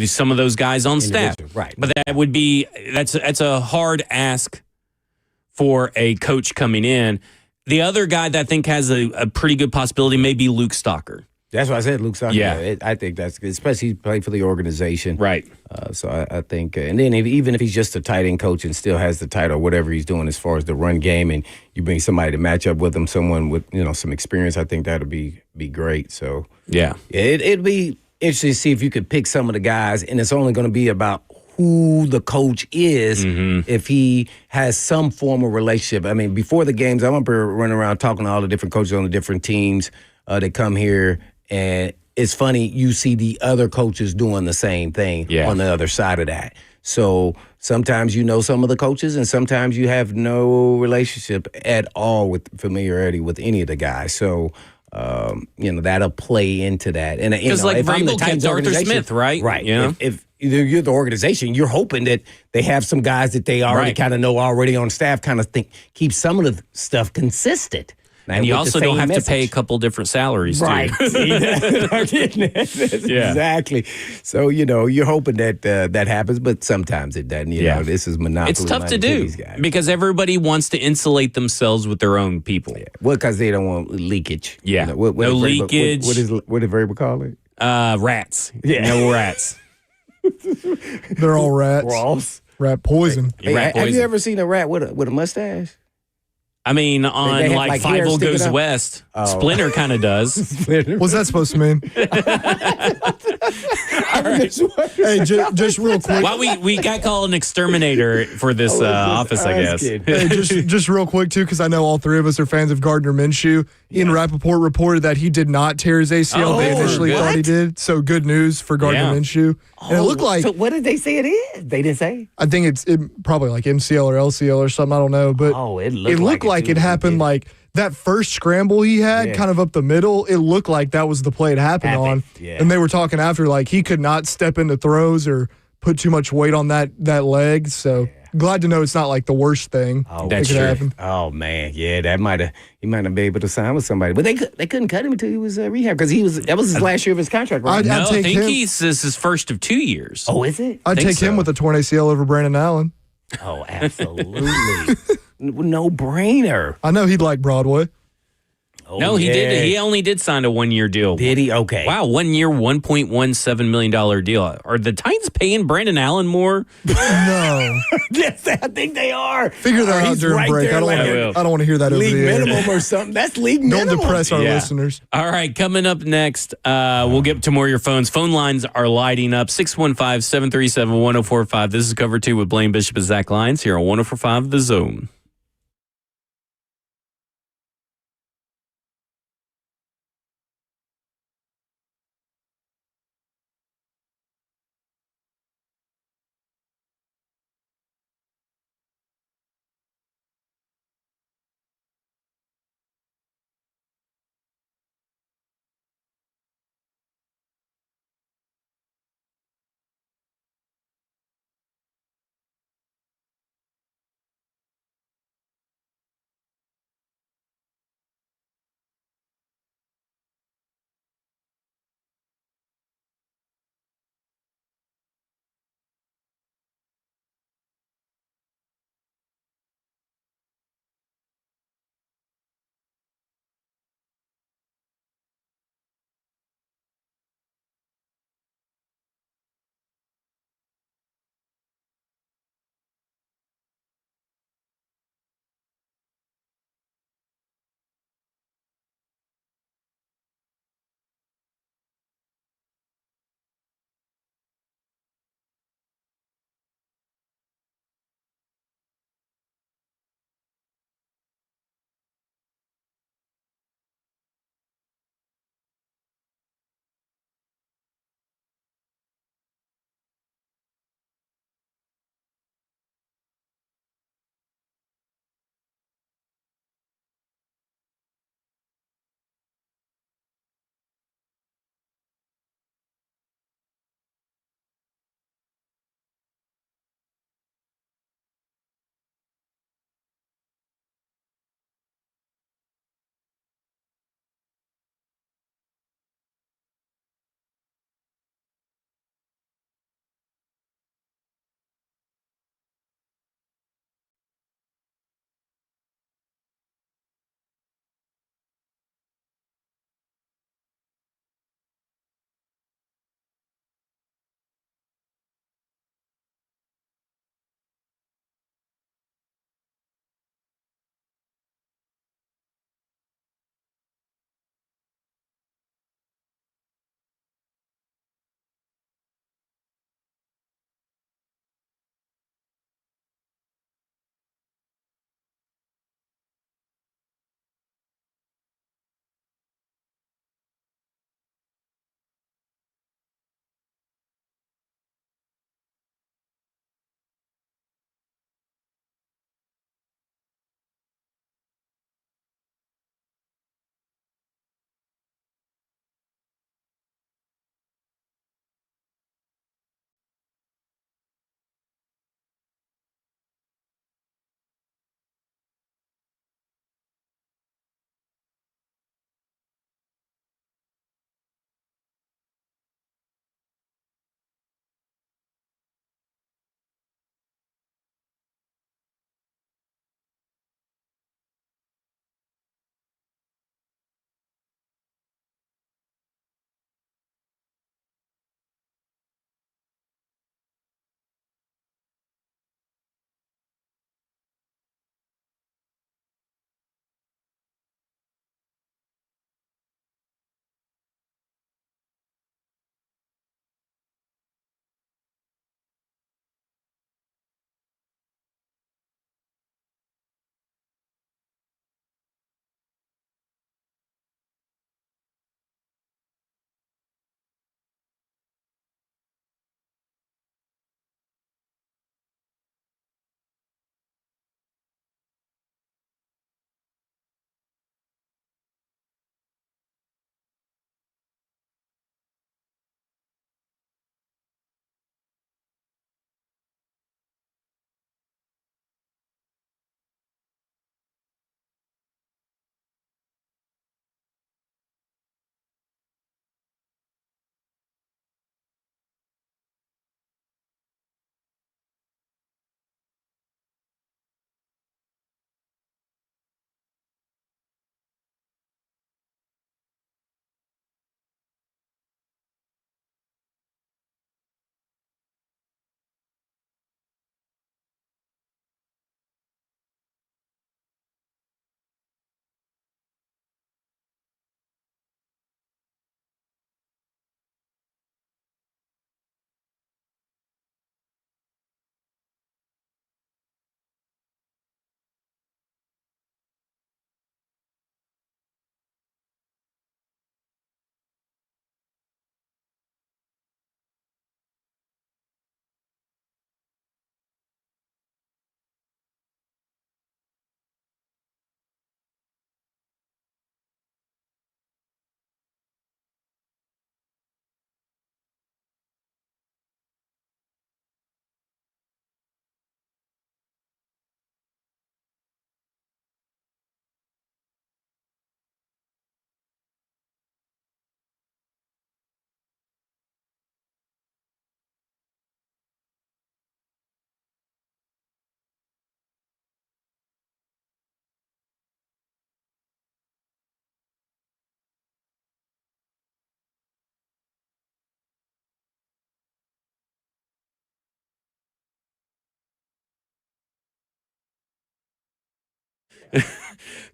some of those guys on staff. Right. But that's a hard ask for a coach coming in. The other guy that I think has a pretty good possibility may be Luke Stalker. That's why I said Luke Stalker. Yeah. I think that's good, especially he played for the organization. Right. So I think, and then even if he's just a tight end coach and still has the title, whatever he's doing as far as the run game, and you bring somebody to match up with him, someone with some experience, I think that'll be great. So it'd be interesting to see if you could pick some of the guys, and it's only going to be about who the coach is if he has some form of relationship. I mean, before the games, I remember running around talking to all the different coaches on the different teams that come here, and it's funny, you see the other coaches doing the same thing on the other side of that. So sometimes you know some of the coaches, and sometimes you have no relationship at all with familiarity with any of the guys. So that'll play into that. And because like Vrabel kept Arthur Smith, right? Right. Yeah. If you're the organization, you're hoping that they have some guys that they already kind of know already on staff, kind of keep some of the stuff consistent. And you also don't have to pay a couple different salaries, right? Exactly. So you're hoping that that happens, but sometimes it doesn't. You know, this is monopoly. It's tough to do because everybody wants to insulate themselves with their own people. Yeah. Well, because they don't want leakage. Yeah, no leakage. What did Vrabel call it? Rats. Yeah, no rats. They're all rats. Ross. Rat poison. Hey, have you ever seen a rat with a mustache? I mean, on they like Fievel Goes West, Splinter kind of does. What's that supposed to mean? Hey, just real quick. Why we got called an exterminator for this office, I guess. Hey, just real quick, too, because I know all three of us are fans of Gardner Minshew. Ian Rappaport reported that he did not tear his ACL. They initially thought he did. So good news for Gardner Minshew. And it looked like... So what did they say it is? They didn't say? I think it's probably like MCL or LCL or something. I don't know. But it looked like it happened like that first scramble he had kind of up the middle. It looked like that was the play it happened on. Yeah. And they were talking after like he could not step into throws or put too much weight on that leg. So glad to know it's not like the worst thing that could happen. Oh man, yeah, he might have been able to sign with somebody, but they couldn't cut him until he was rehab because that was his last year of his contract. Right? I think this is his first of 2 years. Oh, is it? I'd take him with a torn ACL over Brandon Allen. Oh, absolutely, no brainer. I know he'd like Broadway. Oh, no, he did. He only did sign a 1 year deal. Did he? Okay. Wow, 1 year, $1.17 million deal. Are the Titans paying Brandon Allen more? No. Yes, I think they are. Figure that out during break. I don't want to hear that over league the air. minimum or something. That's league minimum. Don't depress our listeners. All right, coming up next, we'll get to more of your phones. Phone lines are lighting up. 615-737-1045. This is Cover 2 with Blaine Bishop and Zach Lyons here on 1045 The Zone.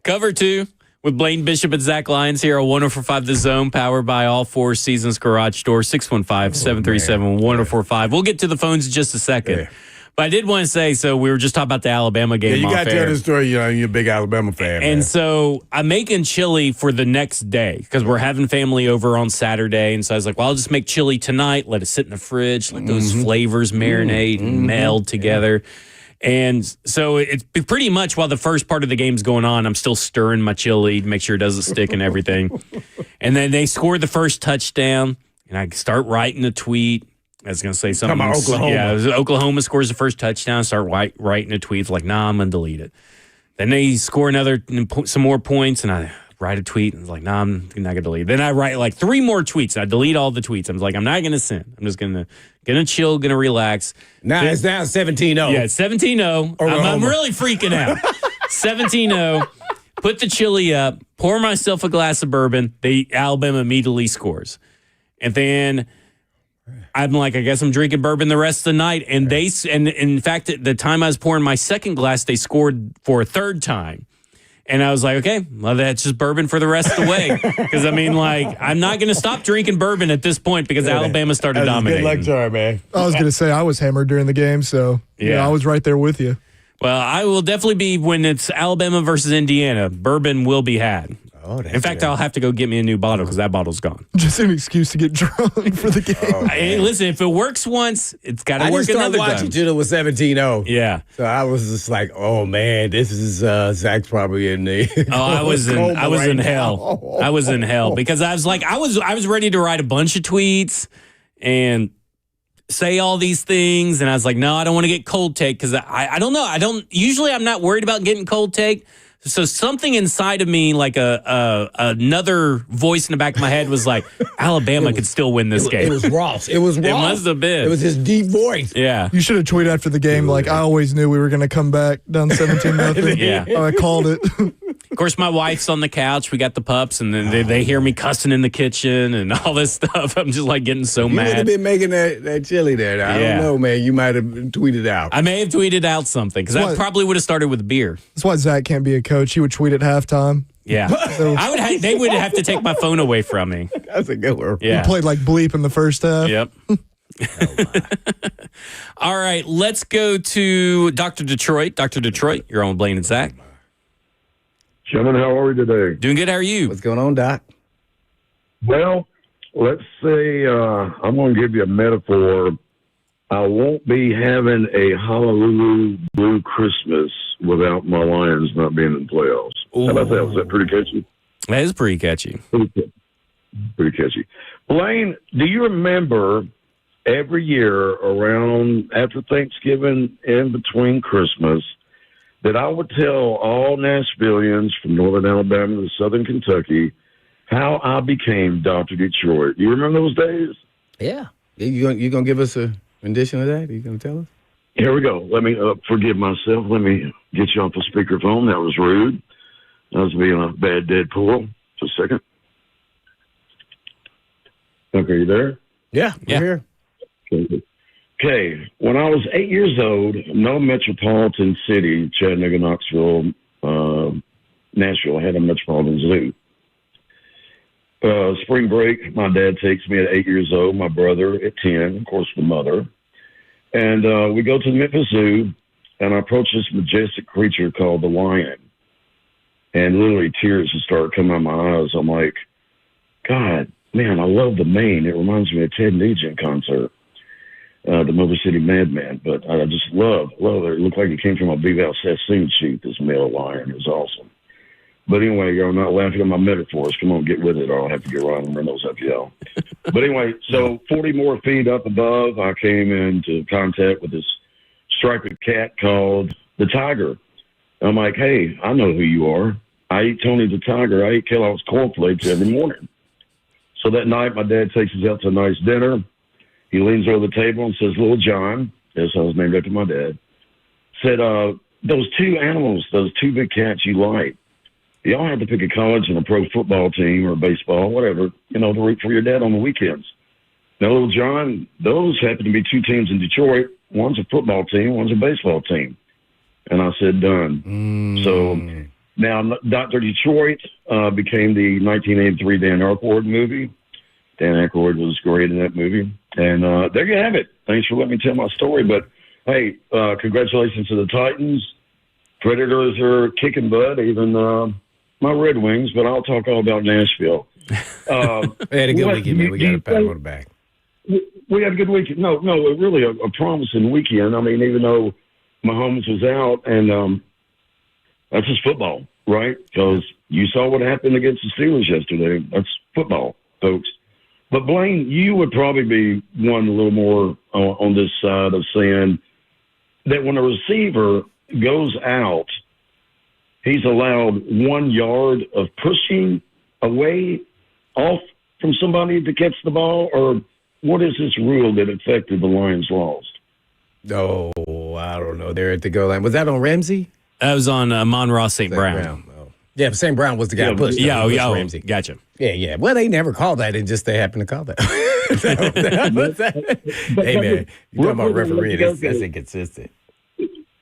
Cover 2 with Blaine Bishop and Zach Lyons here on 104.5 The Zone, powered by All Four Seasons Garage Door, 615-737-1045. We'll get to the phones in just a second. Yeah. But I did want to say, so we were just talking about the Alabama game. Yeah, you got to off air. tell this story. You know, you're a big Alabama fan. And man. so I'm making chili for the next day because we're having family over on Saturday. And so I was like, well, I'll just make chili tonight, let it sit in the fridge, let those flavors marinate and meld together. And so it's pretty much while the first part of the game's going on, I'm still stirring my chili to make sure it doesn't stick and everything. And then they score the first touchdown, and I start writing a tweet. I was going to say something. Talking about Oklahoma. Yeah, it was Oklahoma scores the first touchdown. I start writing a tweet. It's like, nah, I'm going to delete it. Then they score some more points, and I write a tweet. And it's like, nah, I'm not going to delete it. Then I write like 3 more tweets. I delete all the tweets. I'm like, I'm not going to send. I'm just going to chill, going to relax. Now it's down 17-0. Yeah, it's 17-0. I'm really freaking out. 17-0. Put the chili up. Pour myself a glass of bourbon. Alabama immediately scores. And then I'm like, I guess I'm drinking bourbon the rest of the night. And and in fact, at the time I was pouring my second glass, they scored for a third time. And I was like, okay, well, that's just bourbon for the rest of the way. Because, I mean, like, I'm not going to stop drinking bourbon at this point because Alabama started dominating. Good luck, Jar, man. I was going to say I was hammered during the game, so yeah, I was right there with you. Well, I will definitely be, when it's Alabama versus Indiana, bourbon will be had. Oh, In fact, I'll have to go get me a new bottle because that bottle's gone. Just an excuse to get drunk for the game. Hey, listen, if it works once, it's got to I work just started another watching time. till it was 17-0. Yeah. So I was just like, oh, man, this is Zach's probably in the Oh, I was in coma right hell. now. I was in hell because I was like, I was ready to write a bunch of tweets and say all these things, and I was like, no, I don't want to get cold take because I don't know. Usually I'm not worried about getting cold take. So something inside of me, like another voice in the back of my head was like, Alabama could still win this game. It was Ross. It was Ross. It must have been. It was his deep voice. Yeah. You should have tweeted after the game, like, I always knew we were going to come back down 17-0. Yeah. I called it. Of course, my wife's on the couch. We got the pups, and then they hear me cussing in the kitchen and all this stuff. I'm just like getting so You would have mad. been making that chili there. I Yeah. don't know, man. You might have tweeted out. I may have tweeted out something because I What? probably would have started with beer. That's why Zach can't be a coach. He would tweet at halftime. Yeah, they would have to take my phone away from me. That's a good one. Yeah. He played like bleep in the first half. Yep. All right, let's go to Dr. Detroit. Dr. Detroit, you're on with Blaine and Zach. Gentlemen, how are we today? Doing good. How are you? What's going on, Doc? Well, let's say I'm going to give you a metaphor. I won't be having a Honolulu Blue Christmas without my Lions not being in the playoffs. How about that? Was that pretty catchy? That is pretty catchy. Pretty catchy. Blaine, do you remember every year around after Thanksgiving in between Christmas that I would tell all Nashvillians from northern Alabama to southern Kentucky how I became Dr. Detroit? You remember those days? Yeah. You gonna give us a rendition of that? You gonna tell us? Here we go. Let me forgive myself. Let me get you off the speakerphone. That was rude. I was being a bad Deadpool. Just a second. Okay, you there? Yeah, Yeah. we're here. Okay. When I was 8 years old, no metropolitan city, Chattanooga, Knoxville, Nashville, had a metropolitan zoo. Spring break, my dad takes me at 8 years old, my brother at 10, of course, the mother. And we go to the Memphis Zoo, and I approach this majestic creature called the lion. And literally tears just start coming out of my eyes. I'm like, God, man, I love the mane. It reminds me of Ted Nugent concert, the Motor City Madman. But I just love it. It looked like it came from a Big Al Sassoon shoot, this male lion. It was awesome. But anyway, you're not laughing at my metaphors. Come on, get with it, or I'll have to get Ryan and Reynolds up y'all. But anyway, so 40 more feet up above, I came into contact with this striped cat called the Tiger. I'm like, hey, I know who you are. I eat Tony the Tiger. I eat Kellogg's cornflakes every morning. So that night, my dad takes us out to a nice dinner. He leans over the table and says, Little John, yes, I was named after my dad, said, those two animals, those two big cats you like, y'all have to pick a college and a pro football team or baseball, whatever, to root for your dad on the weekends. Now, Little John, those happen to be two teams in Detroit. One's a football team, one's a baseball team. And I said, done. So Now, Dr. Detroit became the 1983 Dan Aykroyd movie. Dan Aykroyd was great in that movie. And there you have it. Thanks for letting me tell my story. But, hey, congratulations to the Titans. Predators are kicking butt, even my Red Wings, but I'll talk all about Nashville. We had a good weekend, man. We got to pat on the back. We had a good weekend. No, really a promising weekend. I mean, even though Mahomes was out, and that's just football, right? Because you saw what happened against the Steelers yesterday. That's football, folks. But, Blaine, you would probably be one a little more on this side of saying that when a receiver goes out, he's allowed 1 yard of pushing away off from somebody to catch the ball, or what is this rule that affected the Lions' loss? Oh, I don't know. They're at the goal line. Was that on Ramsey? That was on Monroe St. Brown. Oh. Yeah, but St. Brown was the guy who pushed. Ramsey. Gotcha. Yeah. Well, they never called that. It just they happened to call that. Hey, man, you talking about refereeing. That's inconsistent.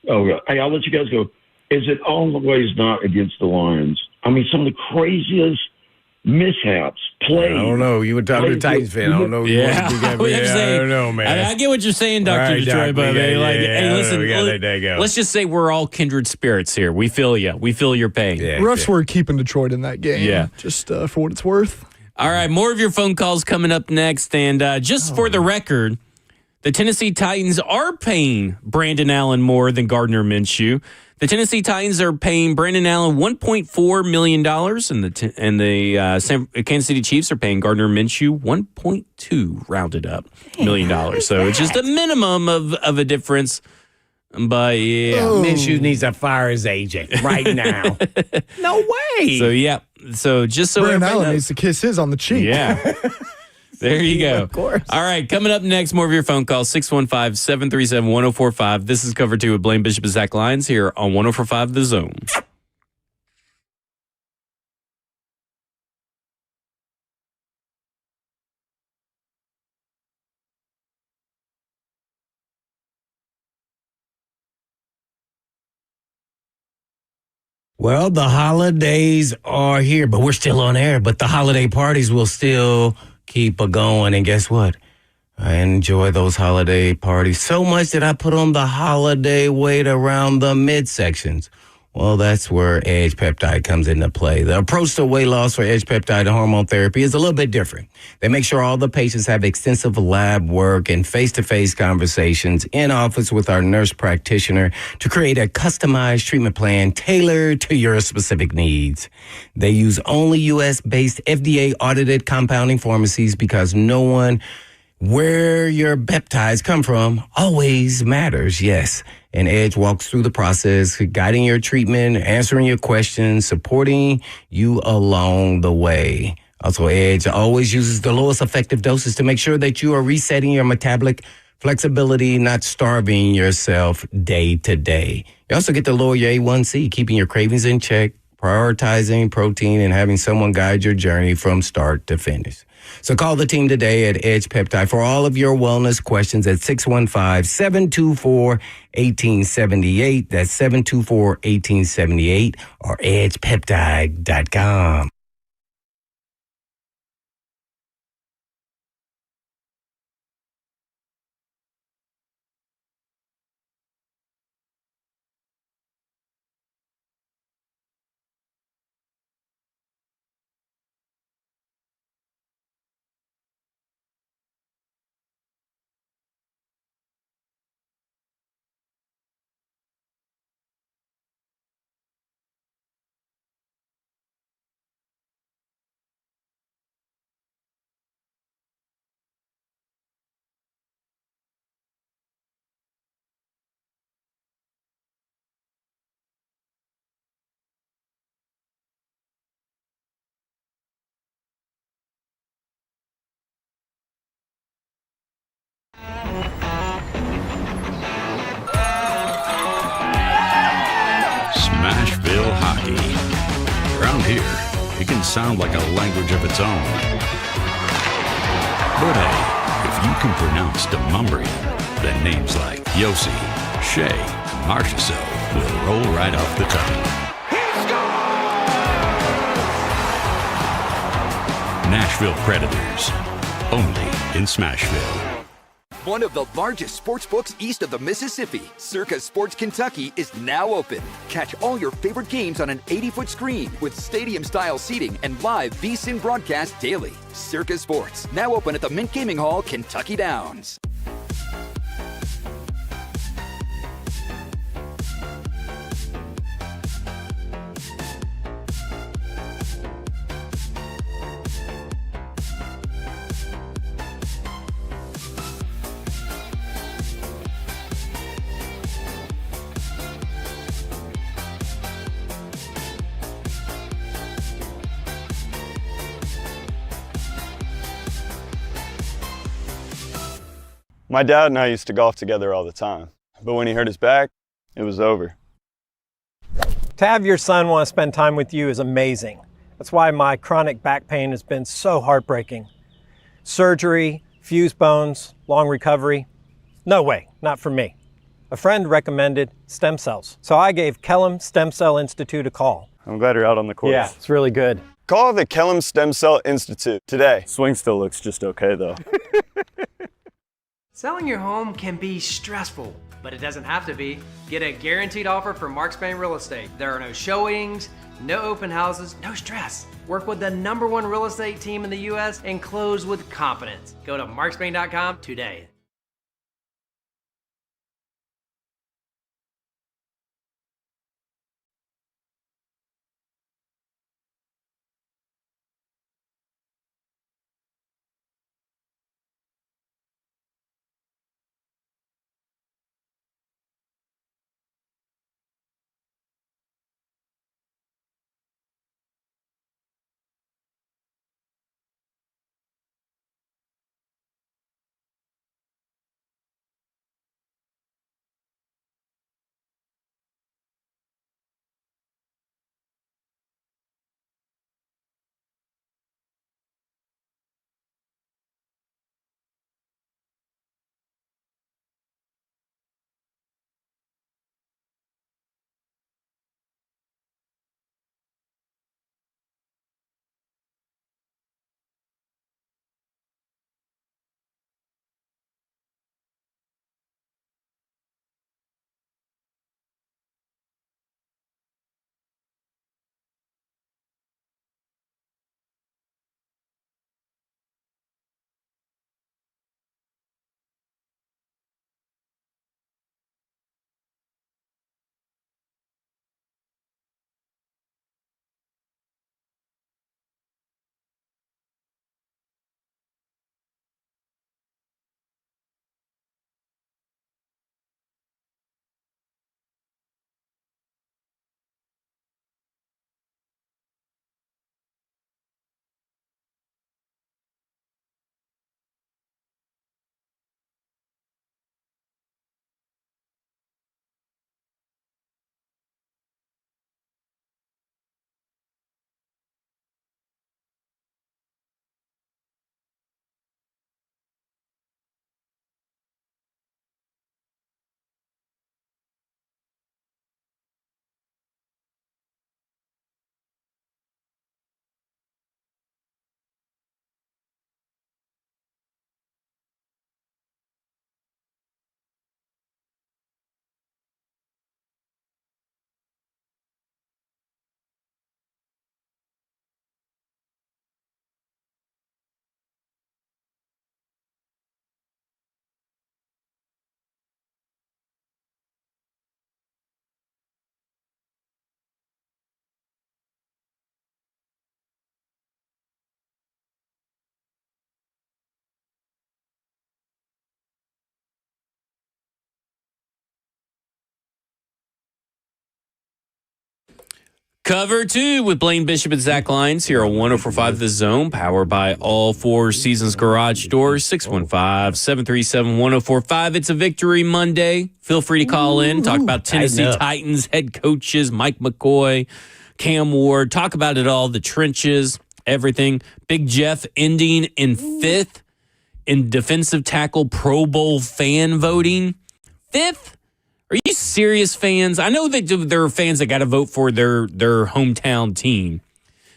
Oh, hey, I'll let you guys go. Is it always not against the Lions? I mean, some of the craziest mishaps, plays. I don't know. You were talking to a Titans fan. I don't know. Yeah. I don't know, man. I get what you're saying, Dr. Detroit, but hey, listen, let's just say we're all kindred spirits here. We feel you. We feel your pain. Yeah, refs were keeping Detroit in that game. Yeah. Just for what it's worth. All right, more of your phone calls coming up next. And just for the record, the Tennessee Titans are paying Brandon Allen more than Gardner Minshew. The Tennessee Titans are paying Brandon Allen $1.4 million, and the Kansas City Chiefs are paying Gardner Minshew $1.2 rounded up $1 million. So it's just a minimum of a difference. But yeah, Minshew needs to fire his agent right now. No way. So yeah, so just so Brandon Allen needs to kiss his on the cheek. Yeah. There you go. Of course. All right, coming up next, more of your phone calls, 615-737-1045. This is Cover 2 with Blaine Bishop and Zach Lyons here on 104.5 The Zone. Well, the holidays are here, but we're still on air. But the holiday parties will still keep going. And guess what? I enjoy those holiday parties so much that I put on the holiday weight around the midsections. Well, that's where Edge Peptide comes into play. The approach to weight loss for Edge Peptide and hormone therapy is a little bit different. They make sure all the patients have extensive lab work and face-to-face conversations in office with our nurse practitioner to create a customized treatment plan tailored to your specific needs. They use only U.S.-based FDA-audited compounding pharmacies because no one where your peptides come from always matters, yes. And Edge walks through the process, guiding your treatment, answering your questions, supporting you along the way. Also, Edge always uses the lowest effective doses to make sure that you are resetting your metabolic flexibility, not starving yourself day to day. You also get to lower your A1C, keeping your cravings in check, prioritizing protein, and having someone guide your journey from start to finish. So call the team today at Edge Peptide for all of your wellness questions at 615-724-1878. That's 724-1878 or edgepeptide.com. Smashville hockey. Around here, it can sound like a language of its own. But hey, if you can pronounce Demumbrian, then names like Yossi, Shea, Marchessault will roll right off the tongue. Nashville Predators. Only in Smashville. One of the largest sports books east of the Mississippi, Circa Sports Kentucky, is now open. Catch all your favorite games on an 80-foot screen with stadium-style seating and live VSiN broadcast daily. Circa Sports, now open at the Mint Gaming Hall, Kentucky Downs. My dad and I used to golf together all the time, but when he hurt his back, it was over. To have your son want to spend time with you is amazing. That's why my chronic back pain has been so heartbreaking. Surgery, fused bones, long recovery. No way, not for me. A friend recommended stem cells, so I gave Kellum Stem Cell Institute a call. I'm glad you're out on the course. Yeah, it's really good. Call the Kellum Stem Cell Institute today. Swing still looks just okay though. Selling your home can be stressful, but it doesn't have to be. Get a guaranteed offer from Mark Spain Real Estate. There are no showings, no open houses, no stress. Work with the #1 real estate team in the U.S. and close with confidence. Go to markspain.com today. Cover 2 with Blaine Bishop and Zach Lyons here on 104.5 The Zone, powered by All Four Seasons Garage Doors, 615-737-1045. It's a Victory Monday. Feel free to call in, talk about Tennessee Titans head coaches, Mike McCoy, Cam Ward, talk about it all, the trenches, everything. Big Jeff ending in 5th in defensive tackle Pro Bowl fan voting. 5th? Are you serious, fans? I know that there are fans that got to vote for their hometown team,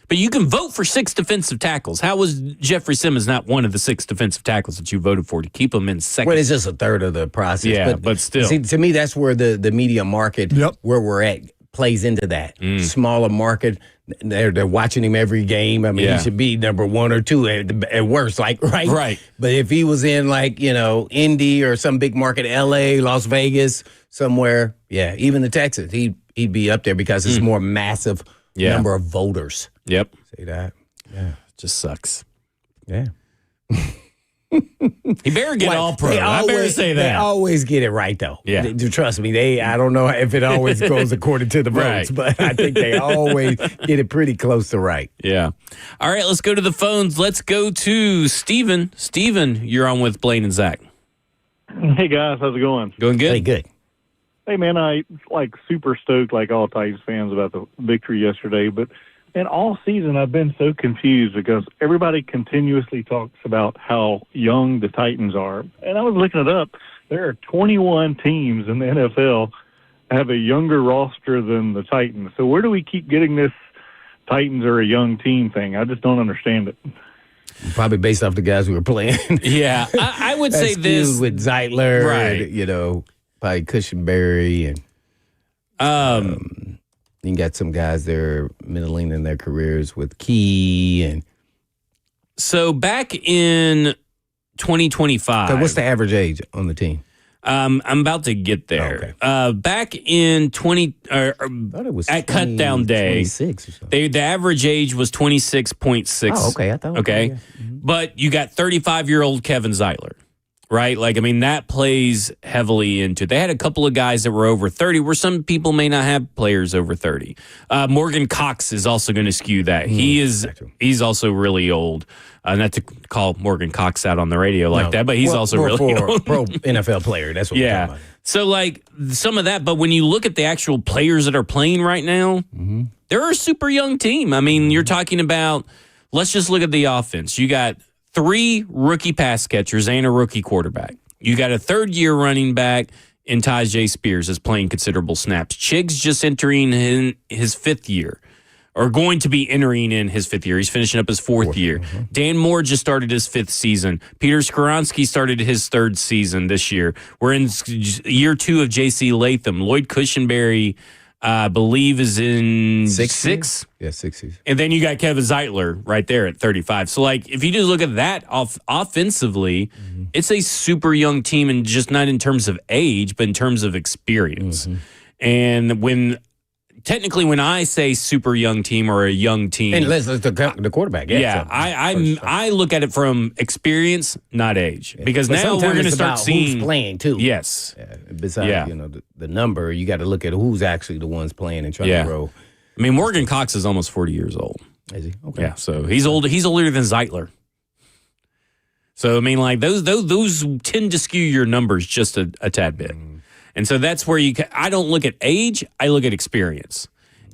But you can vote for 6 defensive tackles. How was Jeffrey Simmons not one of the 6 defensive tackles that you voted for to keep him in second? Well, it's just a third of the process. Yeah, but still. See, to me, that's where the media market, where we're at, plays into that. Smaller market, they're watching him every game. I mean, he should be number 1 or 2 at worst, like, right? Right. But if he was in, like, Indy or some big market, L.A., Las Vegas, somewhere, even the Texans, he'd be up there because it's more massive number of voters. Yep. See that? Yeah. Just sucks. Yeah. He better get all pro. I better say that. They always get it right, though. Yeah. Trust me, I don't know if it always goes according to the votes, but I think they always get it pretty close to right. Yeah. All right, let's go to the phones. Let's go to Steven. Steven, you're on with Blaine and Zach. Hey, guys. How's it going? Going good? Hey, good. Hey, man, I super stoked like all Titans fans about the victory yesterday, but all season I've been so confused because everybody continuously talks about how young the Titans are. And I was looking it up. There are 21 teams in the NFL have a younger roster than the Titans. So where do we keep getting this Titans are a young team thing? I just don't understand it. Probably based off the guys we were playing. Yeah, I would say this. With Zeitler, right. And, probably Cushenberry and you got some guys that are middling in their careers with Key and so back in 2025. So what's the average age on the team? I'm about to get there. Back in at cut down day, 26 or something. The average age was 26.6. Oh, okay. I thought okay. Yeah. But you got 35-year-old Kevin Zeitler. Right? Like, I mean, that plays heavily into it. They had a couple of guys that were over 30, where some people may not have players over 30. Morgan Cox is also going to skew that. He's also really old. Not to call Morgan Cox out on the radio like that, but he's also really old. Pro NFL player. That's what we're talking about. So, like, some of that. But when you look at the actual players that are playing right now, they're a super young team. I mean, you're talking about, let's just look at the offense. You got 3 rookie pass catchers and a rookie quarterback. You got a third-year running back in Tyjae Spears is playing considerable snaps. Chig's just entering in his 5th year, or going to be entering in his 5th year. He's finishing up his 4th year. Dan Moore just started his 5th season. Peter Skoronski started his 3rd season this year. We're in year 2 of J.C. Latham. Lloyd Cushenberry, I believe, is in 6. Yeah, 6. And then you got Kevin Zeitler right there at 35. So, like, if you just look at that offensively, it's a super young team, and just not in terms of age, but in terms of experience. And when I say super young team or a young team, and let's the quarterback. I look at it from experience, not age, because now we're going to start seeing who's playing too. Yes. Besides, the number, you got to look at who's actually the ones playing and trying to grow. I mean, Morgan Cox is almost 40 years old. Is he? Okay. Yeah, so he's older. He's older than Zeitler. So I mean, like those tend to skew your numbers just a tad bit. And so that's where I don't look at age, I look at experience.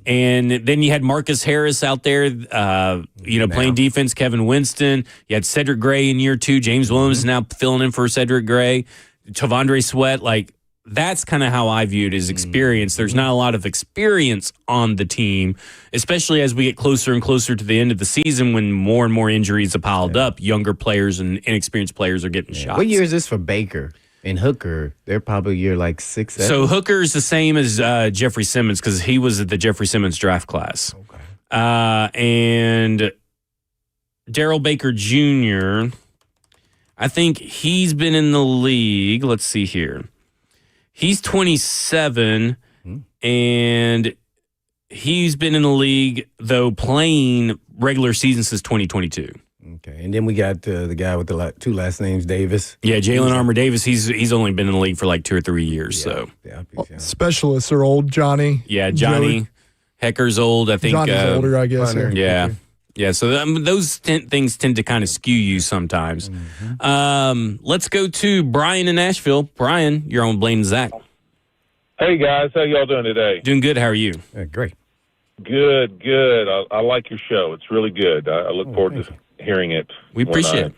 And then you had Marcus Harris out there, playing defense, Kevin Winston. You had Cedric Gray in year 2. James Williams is now filling in for Cedric Gray. Tavondre Sweat, like, that's kind of how I view it as experience. There's not a lot of experience on the team, especially as we get closer and closer to the end of the season when more and more injuries have piled up. Younger players and inexperienced players are getting shots. What year is this for Baker? And Hooker, they're probably year like 6, 7. So Hooker is the same as Jeffrey Simmons because he was at the Jeffrey Simmons draft class. Okay. And Darrell Baker Jr., I think he's been in the league. Let's see here. He's 27, and he's been in the league, though, playing regular season since 2022. Okay, and then we got the guy with the 2 last names, Davis. Yeah, Jalen Armour Davis. He's only been in the league for like 2 or 3 years. Specialists are old. Johnny. Yeah, Johnny Hecker's old. I think Johnny's older, I guess. Yeah. So those things tend to kind of skew you sometimes. Let's go to Brian in Nashville. Brian, you're on Blaine and Zach. Hey guys, how y'all doing today? Doing good. How are you? Great. Good. I like your show. It's really good. I look forward to hearing it. We appreciate it.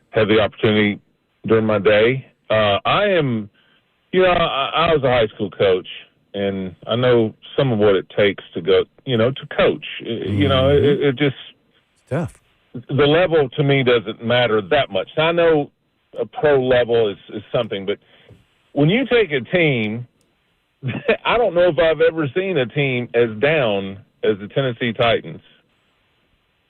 Have the opportunity during my day. I was a high school coach, and I know some of what it takes to go, to coach. It just tough. The level to me doesn't matter that much. Now, I know a pro level is something, but when you take a team, I don't know if I've ever seen a team as down as the Tennessee Titans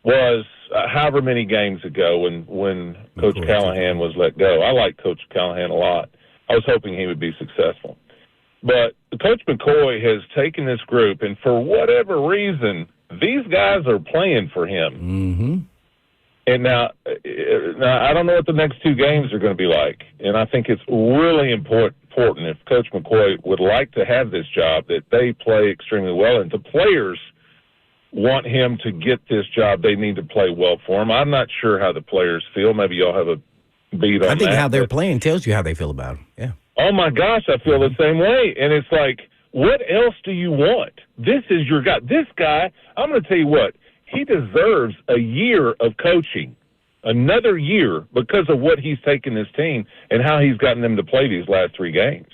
was however many games ago when Coach Callahan was let go. I like Coach Callahan a lot. I was hoping he would be successful. But Coach McCoy has taken this group, and for whatever reason, these guys are playing for him. Mm-hmm. And now I don't know what the next two games are going to be like, and I think it's really important if Coach McCoy would like to have this job that they play extremely well, and the players want him to get this job. They need to play well for him. I'm not sure how the players feel. Maybe y'all have a beat on that. I think how they're playing tells you how they feel about him. Yeah. Oh, my gosh, I feel the same way. And it's like, what else do you want? This is your guy. This guy, I'm going to tell you what, he deserves a year of coaching, another year, because of what he's taken this team and how he's gotten them to play these last three games.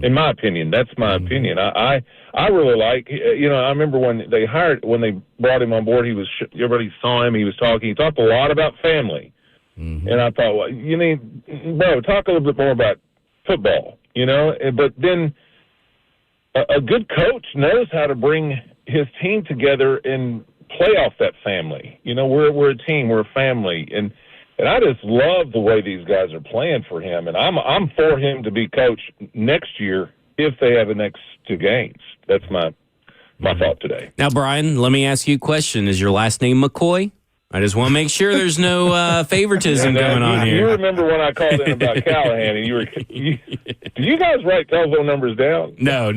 In my opinion, that's my opinion. I really like, I remember when they brought him on board, everybody saw him, he was talking, he talked a lot about family. And I thought, well, talk a little bit more about football, but then a good coach knows how to bring his team together and play off that family. We're a team, we're a family, and I just love the way these guys are playing for him, and I'm for him to be coach next year if they have the next two games. That's my thought today. Now, Brian, let me ask you a question. Is your last name McCoy? I just want to make sure there's no favoritism going on here. You remember when I called in about Callahan, and did you guys write telephone numbers down? No.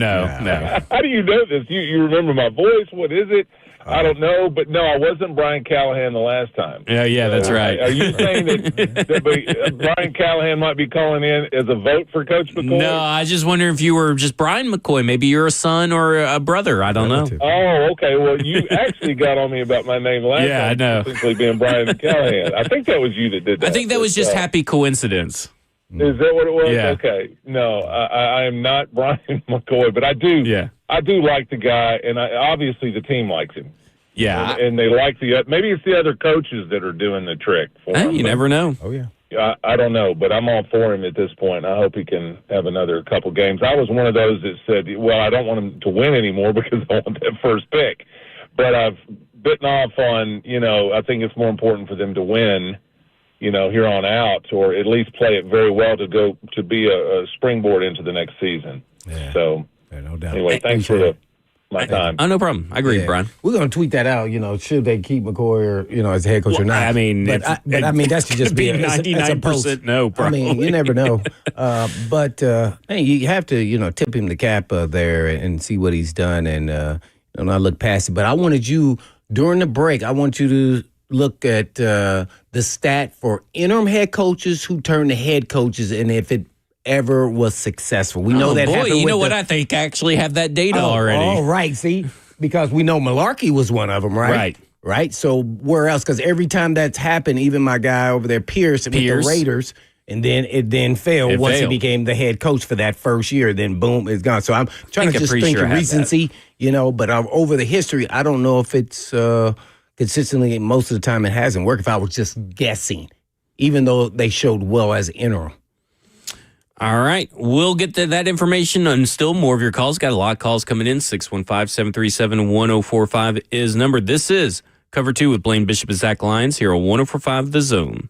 How do you know this? You remember my voice? What is it? I don't know, but no, I wasn't Brian Callahan the last time. Yeah, that's right. Are you saying that Brian Callahan might be calling in as a vote for Coach McCoy? No, I just wonder if you were just Brian McCoy. Maybe you're a son or a brother. I don't know. Oh, okay. Well, you actually got on me about my name last time. Yeah, I know. Essentially being Brian Callahan. I think that was you that did that. I think that was just happy coincidence. Is that what it was? Yeah. Okay. No, I am not Brian McCoy, but I do. Yeah. I do like the guy, and obviously the team likes him. Yeah. And they like maybe it's the other coaches that are doing the trick for him. You never know. Oh, yeah. I don't know, but I'm all for him at this point. I hope he can have another couple games. I was one of those that said, well, I don't want him to win anymore because I want that first pick. But I've bitten off on, I think it's more important for them to win, here on out, or at least play it very well to be a springboard into the next season. Yeah. So, no doubt. Anyway, thanks for my time. Oh, no problem. I agree, Brian. We're going to tweet that out, should they keep McCoy or, as head coach or not. I mean, that's to just be 99% no, bro. I mean, you never know. But hey, you have to, tip him the cap there and see what he's done and not look past it. But I wanted you, during the break, I want you to look at the stat for interim head coaches who turn to head coaches and if it ever was successful. We know that happened. You know what? I think I actually have that data already. Oh, right. See, because we know Malarkey was one of them, right? Right. So where else? Because every time that's happened, even my guy over there, Pierce, with the Raiders, and then it failed once he became the head coach for that first year. Then boom, it's gone. So I'm trying to just think of recency, but over the history, I don't know if it's consistently. Most of the time, it hasn't worked. If I was just guessing, even though they showed well as interim. All right. We'll get to that information and still more of your calls. Got a lot of calls coming in. 615-737-1045 is number. This is Cover 2 with Blaine Bishop and Zach Lyons here on 1045 The Zone.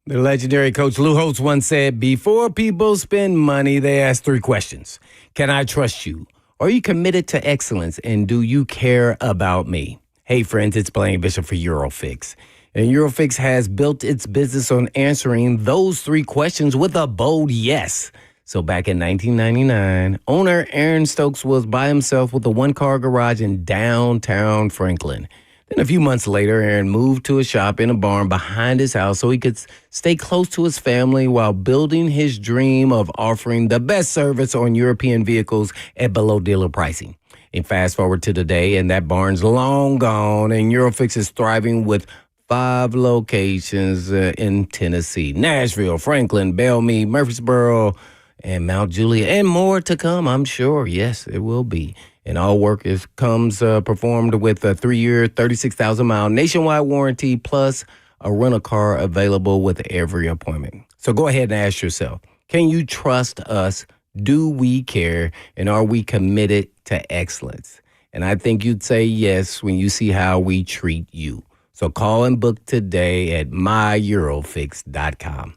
The legendary coach Lou Holtz once said, before people spend money, they ask 3 questions. Can I trust you? Are you committed to excellence? And do you care about me? Hey, friends, it's Blaine Bishop for Eurofix. And Eurofix has built its business on answering those three questions with a bold yes. So back in 1999, owner Aaron Stokes was by himself with a one-car garage in downtown Franklin. Then a few months later, Aaron moved to a shop in a barn behind his house so he could stay close to his family while building his dream of offering the best service on European vehicles at below dealer pricing. And fast forward to today, and that barn's long gone, and Eurofix is thriving with 5 locations in Tennessee: Nashville, Franklin, Belmead, Murfreesboro, and Mount Juliet, and more to come, I'm sure. Yes, it will be. And all work comes performed with a 3-year, 36,000-mile nationwide warranty, plus a rental car available with every appointment. So go ahead and ask yourself, can you trust us? Do we care? And are we committed to excellence? And I think you'd say yes when you see how we treat you. So call and book today at myEurofix.com.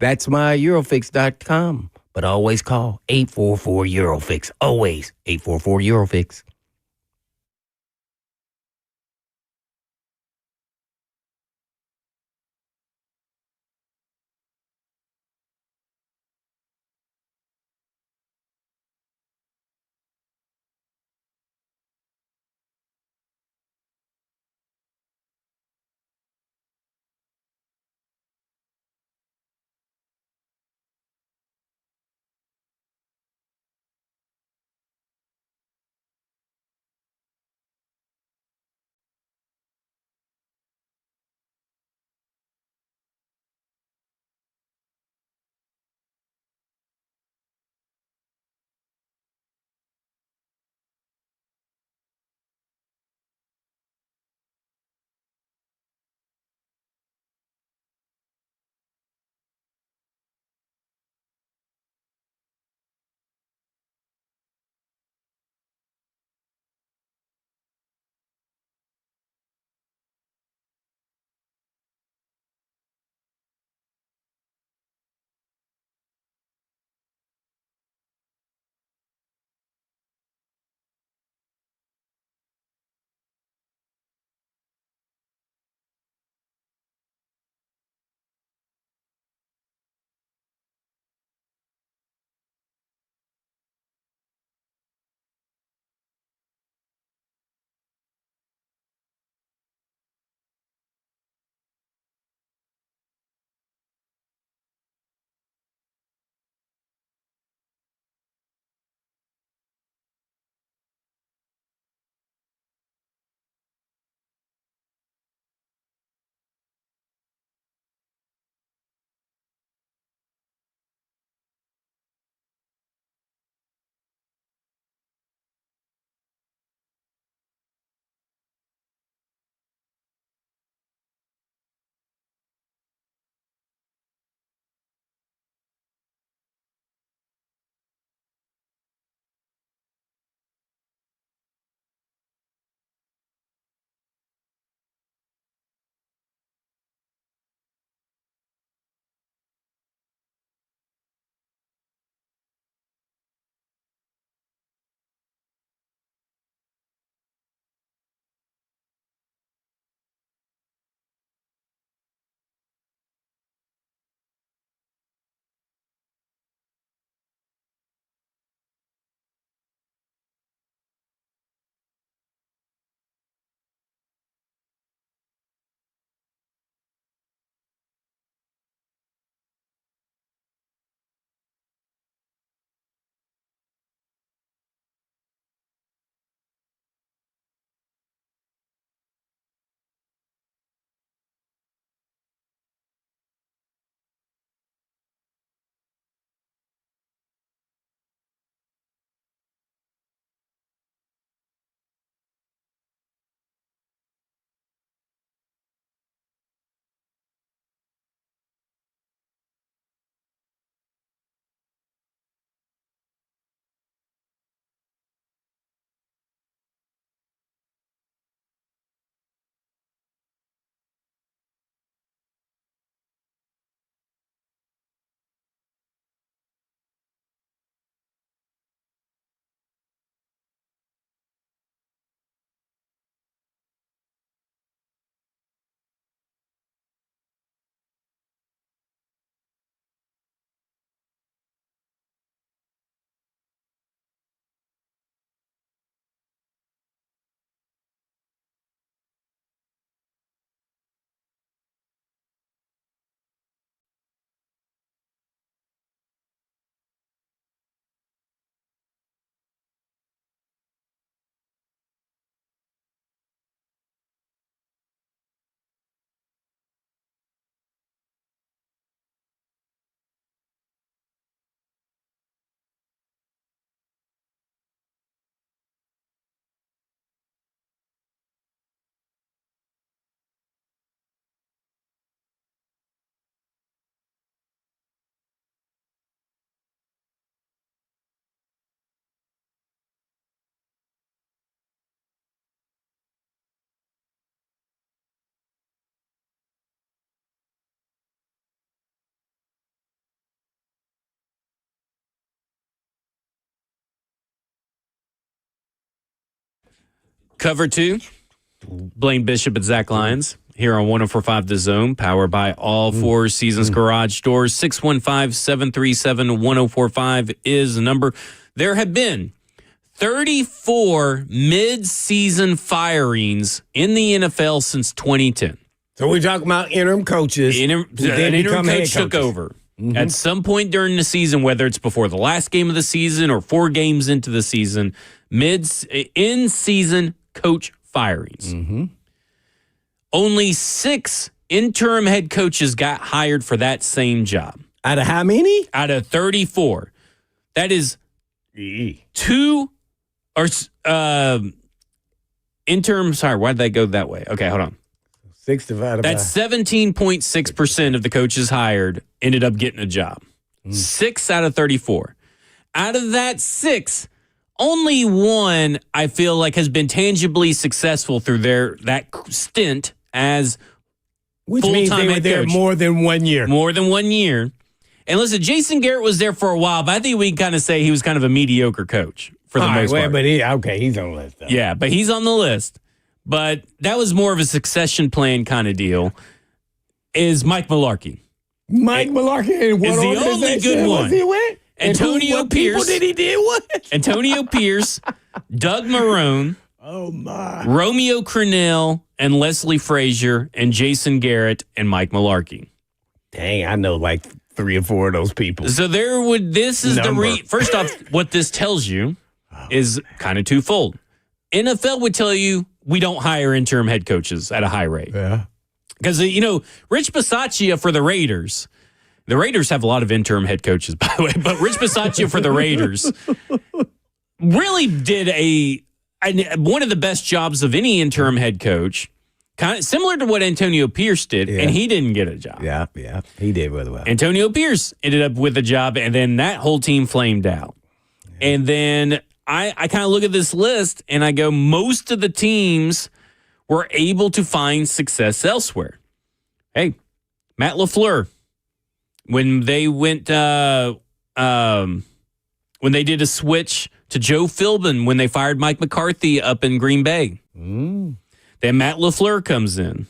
That's myEurofix.com. But always call 844-EUROFIX. Always 844-EUROFIX. Cover 2, Blaine Bishop and Zach Lyons here on 104.5 The Zone, powered by All Four Seasons Garage Doors. 615-737-1045 is the number. There have been 34 mid-season firings in the NFL since 2010. So we're talking about interim coaches. An interim coach took over at some point during the season, whether it's before the last game of the season or 4 games into the season, in-season coach firings. Only 6 interim head coaches got hired for that same job. Out of how many? Out of 34. That is 2 or interim. Sorry, why did that go that way? Okay, hold on. 6 divided by... That's 17.6% of the coaches hired ended up getting a job. 6 out of 34. Out of that 6, only 1, I feel like, has been tangibly successful through that stint as Which full-time means they were head there coach. more than 1 year. More than 1 year. And listen, Jason Garrett was there for a while, but I think we can kind of say he was kind of a mediocre coach for the most part. But he's on the list, though. Yeah, but he's on the list. But that was more of a succession plan kind of deal. Is Mike Mularkey. Mike Mularkey is the only good one. Was he with? Antonio Pierce. What people did he deal with? Antonio Pierce, Doug Marrone, Romeo Crennel, and Leslie Frazier, and Jason Garrett, and Mike Mularkey. Dang, I know like 3 or 4 of those people. So first off, what this tells you is kind of twofold. NFL would tell you we don't hire interim head coaches at a high rate. Yeah. Because, Rich Bisaccia for the Raiders have a lot of interim head coaches, by the way, but Rich Bisaccia for the Raiders really did one of the best jobs of any interim head coach, kind of similar to what Antonio Pierce did, and he didn't get a job. Yeah, he did really well. Antonio Pierce ended up with a job, and then that whole team flamed out. Yeah. And then I kind of look at this list, and I go, most of the teams were able to find success elsewhere. Hey, Matt LaFleur, when they went, when they did a switch to Joe Philbin, when they fired Mike McCarthy up in Green Bay, then Matt LaFleur comes in.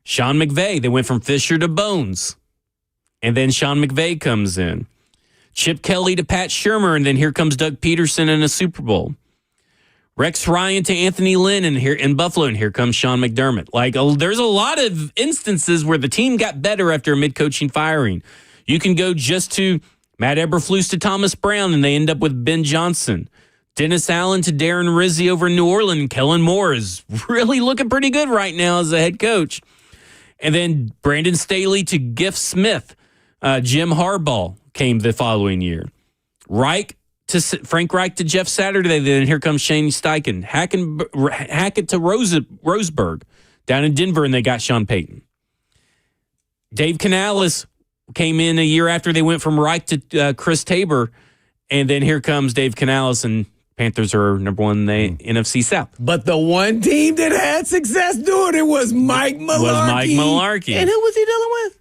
Sean McVay, they went from Fisher to Bones, and then Sean McVay comes in. Chip Kelly to Pat Shurmur, and then here comes Doug Peterson in a Super Bowl. Rex Ryan to Anthony Lynn in Buffalo, and here comes Sean McDermott. There's a lot of instances where the team got better after a mid-coaching firing. You can go just to Matt Eberflus to Thomas Brown, and they end up with Ben Johnson. Dennis Allen to Darren Rizzi over in New Orleans. Kellen Moore is really looking pretty good right now as a head coach. And then Brandon Staley to Giff Smith. Jim Harbaugh came the following year. Frank Reich to Jeff Saturday. Then here comes Shane Steichen. Hackett to Roseburg down in Denver, and they got Sean Payton. Dave Canales came in a year after they went from Reich to Chris Tabor, and then here comes Dave Canales, and Panthers are number 1 in the NFC South. But the one team that had success doing it was Mike Mularkey. And who was he dealing with?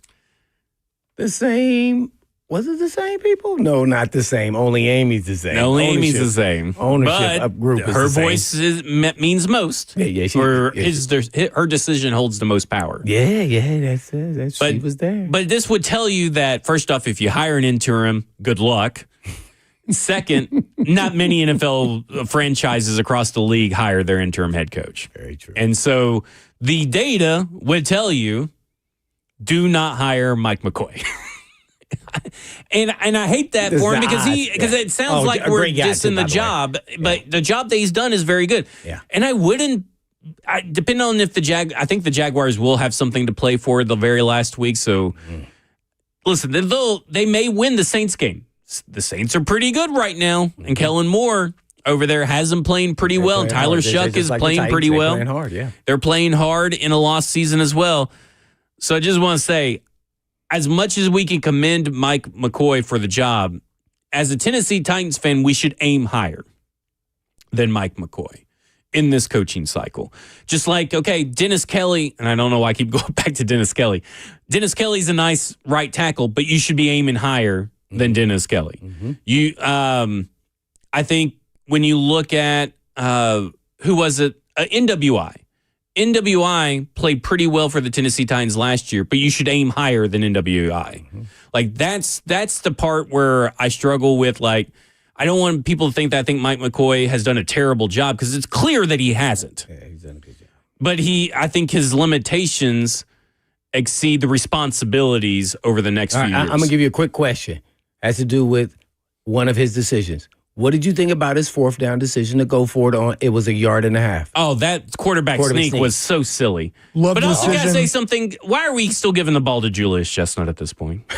The same. Was it the same people? No, not the same. Only Amy's the same. Only Amy's the same. Ownership group is her the same. voice means most. Yeah. Her decision holds the most power. Yeah. That's it. She was there. But this would tell you that, first off, if you hire an interim, good luck. Second, not many NFL franchises across the league hire their interim head coach. Very true. And so the data would tell you, do not hire Mike McCoy. And I hate that for him because it sounds like we're dissing the job, but the job that he's done is very good. Yeah. And depending on if I think the Jaguars will have something to play for the very last week. So listen, they may win the Saints game. The Saints are pretty good right now, and Kellen Moore over there has them playing pretty well. Tyler Shuck is playing pretty well. They're playing hard, yeah. They're playing hard in a lost season as well. So I just want to say, as much as we can commend Mike McCoy for the job, as a Tennessee Titans fan, we should aim higher than Mike McCoy in this coaching cycle. Just like, okay, Dennis Kelly, and I don't know why I keep going back to Dennis Kelly. Dennis Kelly's a nice right tackle, but you should be aiming higher than Dennis Kelly. I think when you look at, who was it? NWI. NWI played pretty well for the Tennessee Titans last year, but you should aim higher than NWI. Like that's the part where I struggle with. Like, I don't want people to think that I think Mike McCoy has done a terrible job, because it's clear that he hasn't. Yeah, he's done a good job. But I think his limitations exceed the responsibilities over the next few years. I'm gonna give you a quick question. Has to do with one of his decisions. What did you think about his 4th down decision to go for it on? It was 1.5 yards. Oh, that quarterback sneak was so silly. Love but the also, gotta decision. say something. Why are we still giving the ball to Julius Chestnut at this point?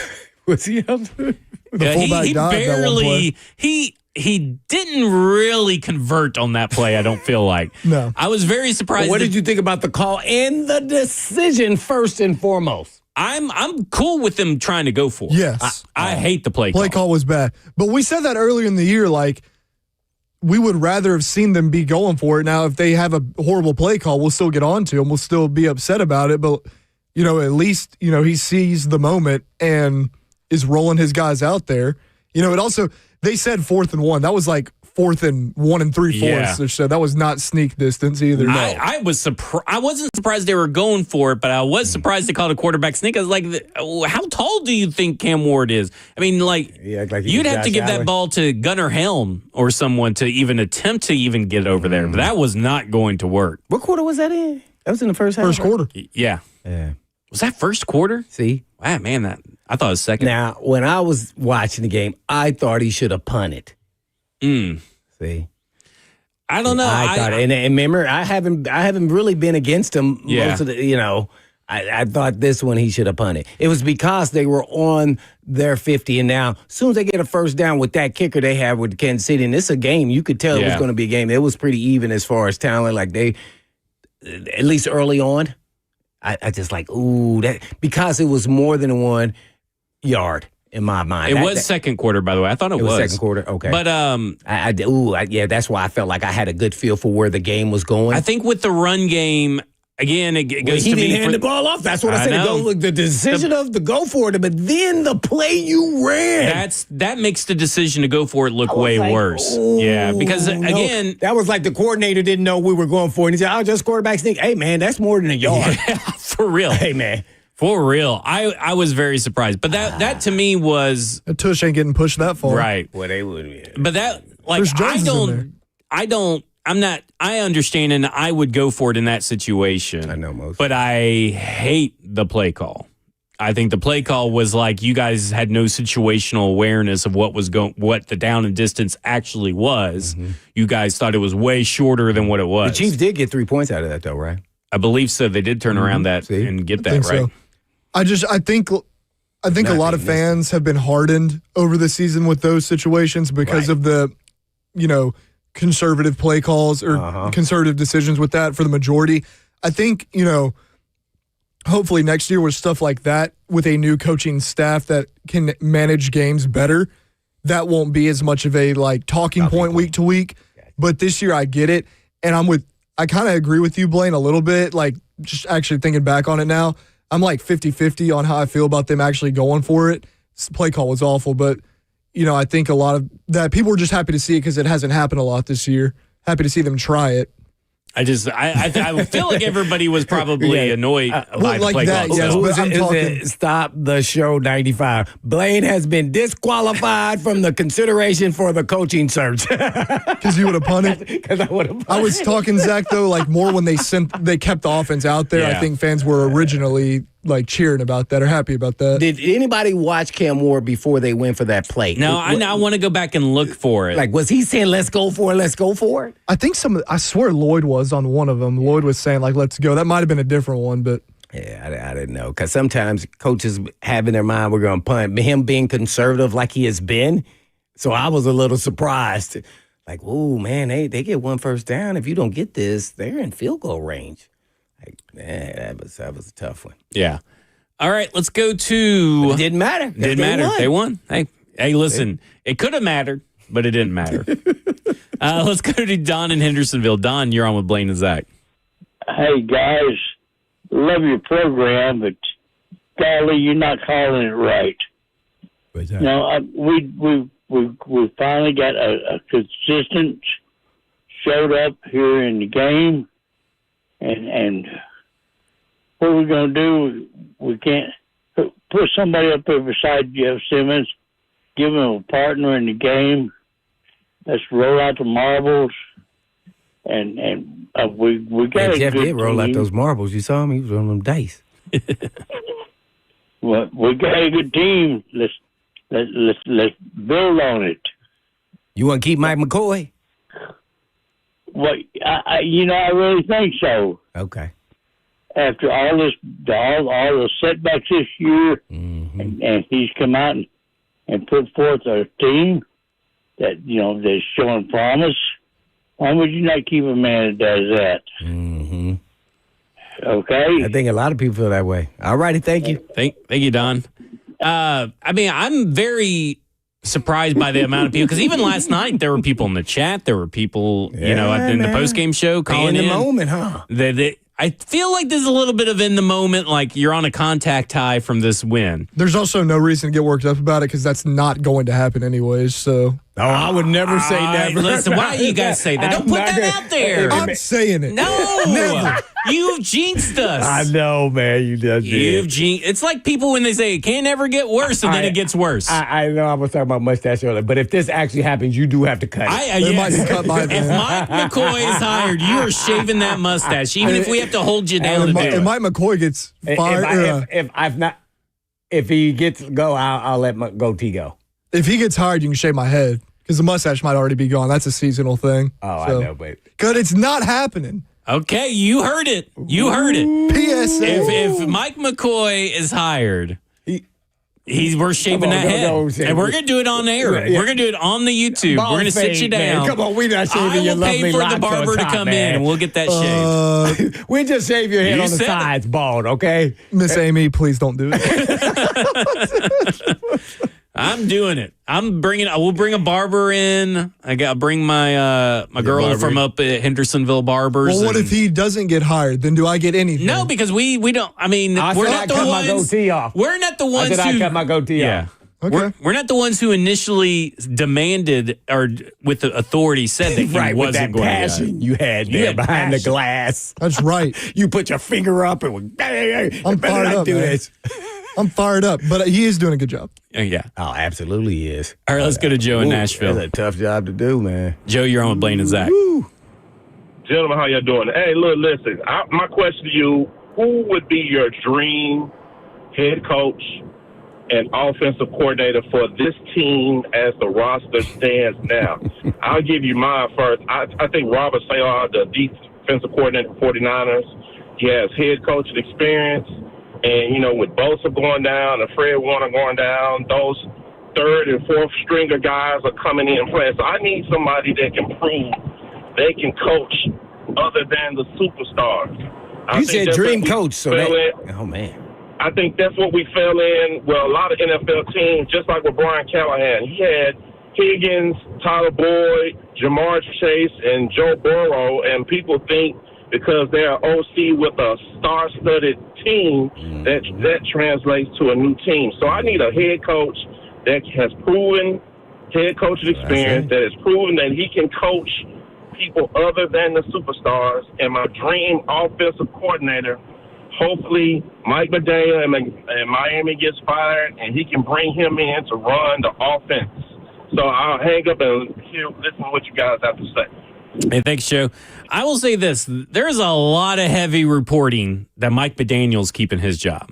Was he up? The fullback he dive that one play. barely he didn't really convert on that play. I don't feel like. No. I was very surprised. What did you think about the call and the decision first and foremost? I'm cool with them trying to go for it. Yes. I hate the play call. Play call was bad. But we said that earlier in the year, like, we would rather have seen them be going for it. Now, if they have a horrible play call, we'll still get on to them. We'll still be upset about it. But, at least, he sees the moment and is rolling his guys out there. It also, they said 4th and 1. That was like 4th and 1 3/4 Yeah. or so. That was not sneak distance either. I was surprised. I wasn't surprised they were going for it, but I was surprised they called a quarterback sneak. I was like, how tall do you think Cam Ward is? I mean, you'd have to give that ball to Gunnar Helm or someone to even attempt to even get over there. But that was not going to work. What quarter was that in? That was in the first half. First quarter. Yeah. Was that first quarter? See? Wow, man, I thought it was second. Now, when I was watching the game, I thought he should have punted. See? I don't know. I thought, and remember, I haven't really been against him most of the, I thought this one he should have punted. It was because they were on their 50, and now as soon as they get a first down with that kicker they have with Kansas City, and it's a game, you could tell it was going to be a game. It was pretty even as far as talent. Like they, at least early on, I just like, that because it was more than 1 yard. In my mind, it was second quarter. By the way, I thought it was second quarter. Okay, but that's why I felt like I had a good feel for where the game was going. I think with the run game, again, it goes he to didn't me hand the ball off. That's what I said. The decision of the go for it, but then the play you ran. That makes the decision to go for it look way worse. Yeah, because again, that was like the coordinator didn't know we were going for it. He said, "I'll just quarterback sneak." Hey man, that's more than 1 yard. Yeah, for real. Hey man. For real. I was very surprised. But that to me was a tush ain't getting pushed that far. Right. Well, they would be. But that, like, I understand, and I would go for it in that situation. I know most. But I hate the play call. I think the play call was like you guys had no situational awareness of what the down and distance actually was. Mm-hmm. You guys thought it was way shorter than what it was. The Chiefs did get 3 points out of that, though, right? I believe so. They did turn around that and get that right. So. I think a lot of fans have been hardened over the season with those situations because of the, conservative play calls or conservative decisions with that for the majority. I think, hopefully next year with stuff like that, with a new coaching staff that can manage games better, that won't be as much of a talking point week to week. But this year I get it. And I kind of agree with you, Blaine, a little bit. Just actually thinking back on it now, I'm 50-50 on how I feel about them actually going for it. This play call was awful, but, I think a lot of that people were just happy to see it because it hasn't happened a lot this year. Happy to see them try it. I feel like everybody was probably annoyed by the play call. Yes, Stop the show 95. Blaine has been disqualified from the consideration for the coaching search. Because you would have punted? Because I would have punted. I was talking, Zach, though, more when they kept the offense out there. Yeah. I think fans were originally cheering about that or happy about that. Did anybody watch Cam Ward before they went for that play? No, I want to go back and look for it. Was he saying, let's go for it? I think I swear Lloyd was on one of them. Lloyd was saying, let's go. That might have been a different one, but. Yeah, I didn't know. Because sometimes coaches have in their mind, we're going to punt. Him being conservative like he has been. So I was a little surprised. Oh, man, they get 1 first down. If you don't get this, they're in field goal range. Man, that was a tough one. Yeah. All right, let's go to. It didn't matter. Didn't matter. They won. Hey, listen. It could have mattered, but it didn't matter. Let's go to Don in Hendersonville. Don, you're on with Blaine and Zach. Hey guys, love your program, but golly, you're not calling it right. What's that? We finally got a consistent showed up here in the game. and what are we going to do? We can't put somebody up there beside Jeff Simmons, give him a partner in the game. Let's roll out the marbles, and we got a Jeff good did roll out team. those marbles. You saw him; he was rolling them dice. Well, we got a good team. Let's build on it. You want to keep Mike McCoy? Well, I really think so. Okay. After all the setbacks this year, and he's come out and put forth a team that that's showing promise. Why would you not keep a man that does that? Mm-hmm. Okay. I think a lot of people feel that way. All righty, thank you. Thank you, Don. I'm very surprised by the amount of people, because even last night there were people in the chat. There were people, in the post-game show calling in the moment, huh? I feel like there's a little bit of in the moment, like you're on a contact high from this win. There's also no reason to get worked up about it because that's not going to happen anyways. So, I would never say never. Listen, why do you guys say that? Don't put that out there. I'm saying it. No, never. You've jinxed us. I know, man. You just You've jinxed. It's like people when they say it can't ever get worse, and then it gets worse. I know I was talking about mustache earlier, but if this actually happens, you do have to cut it. It might be cut by If then. Mike McCoy is hired, you are shaving that mustache, even if we have to hold you down to do it. If Mike McCoy gets fired, If he gets go, I'll let my goatee go. if he gets hired, you can shave my head because the mustache might already be gone. That's a seasonal thing. Oh, I know, but because it's not happening. Okay, you heard it. You heard it. PSA. If Mike McCoy is hired, we're shaving that head. And we're going to do it on air. Yeah. We're going to do it on the YouTube. Bald we're going to sit fade, you down. man. Come on, we're not shaving I your will lovely pay for locks the barber on to top, come man. in, and we'll get that shaved. We just shave your head You on the said it. sides, bald, okay? Miss Amy, please don't do it. I'm doing it. We'll bring a barber in. I'll bring my girl barber. from up at Hendersonville Barbers. Well, what if he doesn't get hired? Then do I get anything? No, because we don't. I mean, I we're said not I the cut ones. my goatee off. We're not the ones I said who I cut my goatee Yeah. off. Okay. We're not the ones who initially demanded or with the authority said that he Right, with wasn't that going passion you had You there had behind the passion. glass. That's right. You put your finger up and went, hey, I'm fired up, do man. this. I'm fired up, but he is doing a good job. to. Yeah. Oh, absolutely he is. All right, let's go to Joe in Nashville. That's a tough job to do, man. Joe, you're on with Blaine and Zach. Gentlemen, how y'all doing? Hey, look, listen. My question to you: who would be your dream head coach and offensive coordinator for this team as the roster stands now? I'll give you mine first. I think Robert Saleh, the defensive coordinator for 49ers, he has head coaching experience. And, with Bosa going down and Fred Warner going down, those third and fourth stringer guys are coming in and playing. So I need somebody that can prove they can coach other than the superstars. You said dream coach, so fell in. oh, man. I think that's what we fell in. Well, a lot of NFL teams, just like with Brian Callahan, he had Higgins, Tyler Boyd, Jamar Chase, and Joe Burrow, and people think because they're OC with a star-studded team, that translates to a new team. So I need a head coach that has proven head coaching experience, that has proven that he can coach people other than the superstars. And my dream offensive coordinator, hopefully Mike McDaniel and Miami gets fired, and he can bring him in to run the offense. So I'll hang up and listen to what you guys have to say. Hey, thanks, Joe. I will say this. There's a lot of heavy reporting that Mike McDaniel's keeping his job.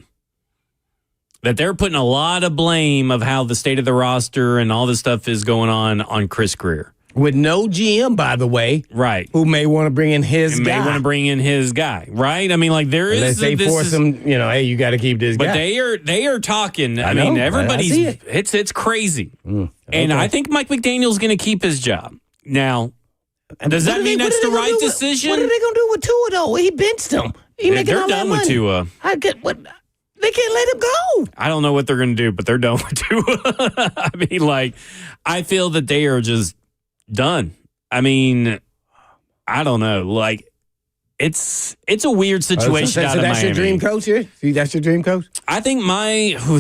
That they're putting a lot of blame of how the state of the roster and all this stuff is going on Chris Greer. With no GM, by the way. Right. Who may want to bring in his guy. May want to bring in his guy, right? I mean, like there Unless is they this force is, him, hey, you got to keep this but guy. they are talking. I know, mean, I everybody's see it. it's crazy. And okay. I think Mike McDaniel's going to keep his job. Now, does that mean that's the right decision? What are they going to do with Tua, though? He benched him. They're done with Tua. They can't let him go. I don't know what they're going to do, but they're done with Tua. I mean, like, I feel that they are just done. I mean, I don't know. Like, it's a weird situation out of that's Miami. your dream coach here? See, that's your dream coach? I think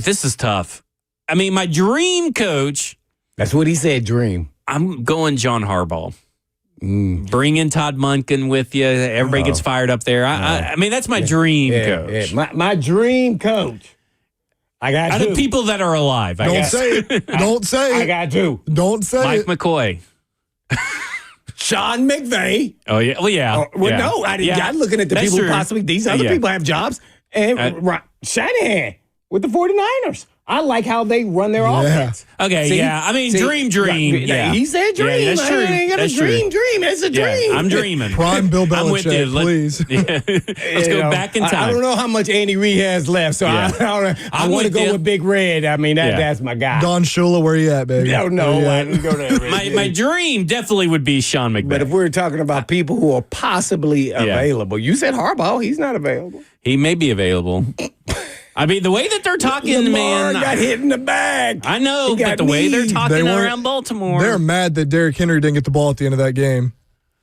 this is tough. I mean, my dream coach. That's what he said, dream. I'm going John Harbaugh. Bring in Todd Monken with you. Everybody gets fired up there. I mean, that's my dream coach. Yeah. My dream coach. I got Out two. of people that are alive. Don't say it. Don't say it. I got two. Don't say Mike it. McCoy. Sean McVay. Oh, yeah. Well, yeah. No, I'm looking at the That's people true. who possibly, these other people have jobs. And Shanahan with the 49ers. I like how they run their offense. Okay, See? I mean, See? dream. Yeah. He said dream. Yeah, that's true. I ain't got That's a true. dream. It's a dream. I'm dreaming. Prime Bill I'm with you. Belichick, please. Let's go back in time. I don't know how much Andy Reid has left, so I want to with go you. with Big Red. I mean, that's my guy. Don Shula, where you at, baby? No, I didn't go there. My dream definitely would be Sean McVay. But if we're talking about people who are possibly available, you said Harbaugh. He's not available. He may be available. I mean, the way that they're talking, Lamar man. got hit in the back. I know, He but got the way they're kneed. talking weren't- around Baltimore. They're mad that Derrick Henry didn't get the ball at the end of that game.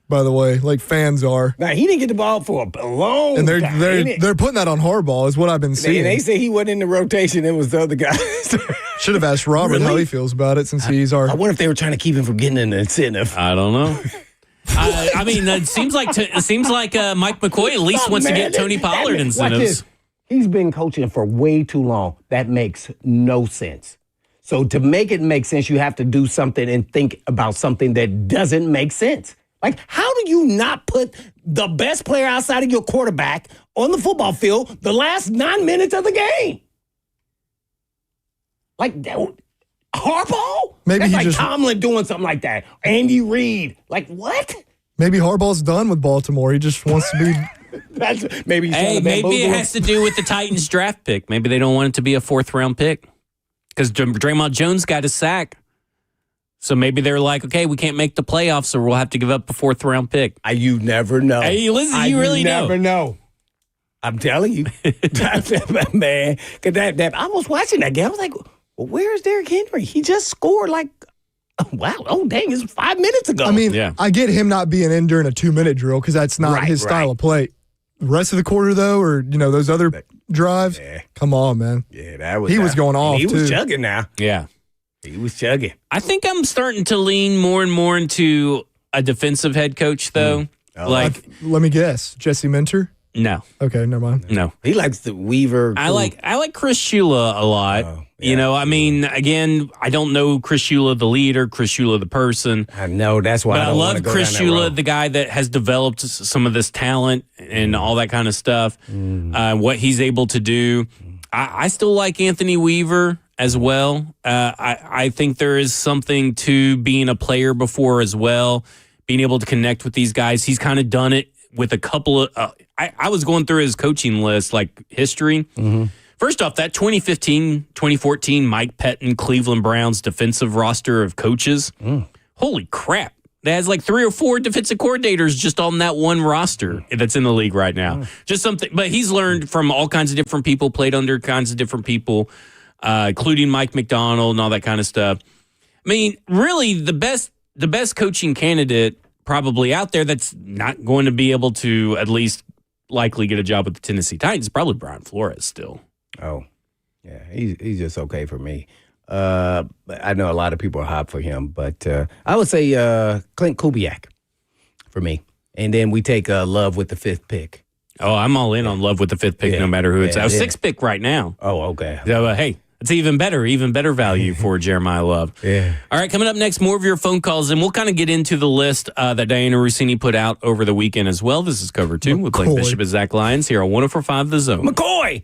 By the way, like fans are, Now, he didn't get the ball for a long and time. they're putting that on Harbaugh, is what I've been seeing. They say he wasn't in the rotation. It was the other guys. Should have asked Robert how Really? he feels about it, since he's our. I wonder if they were trying to keep him from getting an incentive. I don't know. I mean, it seems like Mike McCoy at least wants to get Tony Pollard Watch incentives. this. He's been coaching for way too long. That makes no sense. So to make it make sense, you have to do something and think about something that doesn't make sense. Like, how do you not put the best player outside of your quarterback on the football field the last 9 minutes of the game? Like, Harbaugh? Maybe That's he like just- Tomlin doing something like that. Andy Reid. Like, what? Maybe Harbaugh's done with Baltimore. He just wants to be. That's maybe he's trying Hey, to maybe bamboozle it him. has to do with the Titans draft pick. Maybe they don't want it to be a 4th round pick because Draymond Jones got a sack. So maybe they're like, okay, we can't make the playoffs, so we'll have to give up a 4th round pick. You never know. Hey, listen, you really never know. I'm telling you, man. Cause that I was watching that game. I was like, well, where's Derrick Henry? He just scored like, wow, oh dang, it's 5 minutes ago. I mean, I get him not being in during a 2-minute drill because that's not his style of play. The rest of the quarter, though, or those other drives, come on, man. Yeah, that was he was going off. He was too. chugging now. Yeah. He was chugging. I think I'm starting to lean more and more into a defensive head coach, though. Like, let me guess, Jesse Minter. no, Okay, never mind. no. He likes the Weaver. I like Chris Shula a lot. I mean, again, I don't know Chris Shula the leader, Chris Shula the person. I know that's why. But I don't wanna love go Chris down that Shula, road. the guy that has developed some of this talent and all that kind of stuff. What he's able to do. I still like Anthony Weaver as well. I think there is something to being a player before as well, being able to connect with these guys. He's kind of done it with a couple of. I was going through his coaching list, like history. First off, that 2015-2014 Mike Pettin Cleveland Browns defensive roster of coaches. Holy crap. That has like 3 or 4 defensive coordinators just on that one roster that's in the league right now. Just something, but he's learned from all kinds of different people, played under kinds of different people, including Mike McDonald and all that kind of stuff. I mean, really, the best coaching candidate probably out there that's not going to be able to at least likely get a job with the Tennessee Titans is probably Brian Flores still. Oh, yeah, he's just okay for me. But I know a lot of people are hot for him, but I would say Clint Kubiak for me. And then we take Love with the 5th pick. Oh, I'm all in on Love with the 5th pick, no matter who it's. I was 6th pick right now. Oh, okay. So, hey, it's even better value for Jeremiah Love. Yeah. All right, coming up next, more of your phone calls, and we'll kind of get into the list that Diana Rossini put out over the weekend as well. This is Cover 2 with Blake Bishop and Zach Lyons here on 104.5 The Zone. McCoy!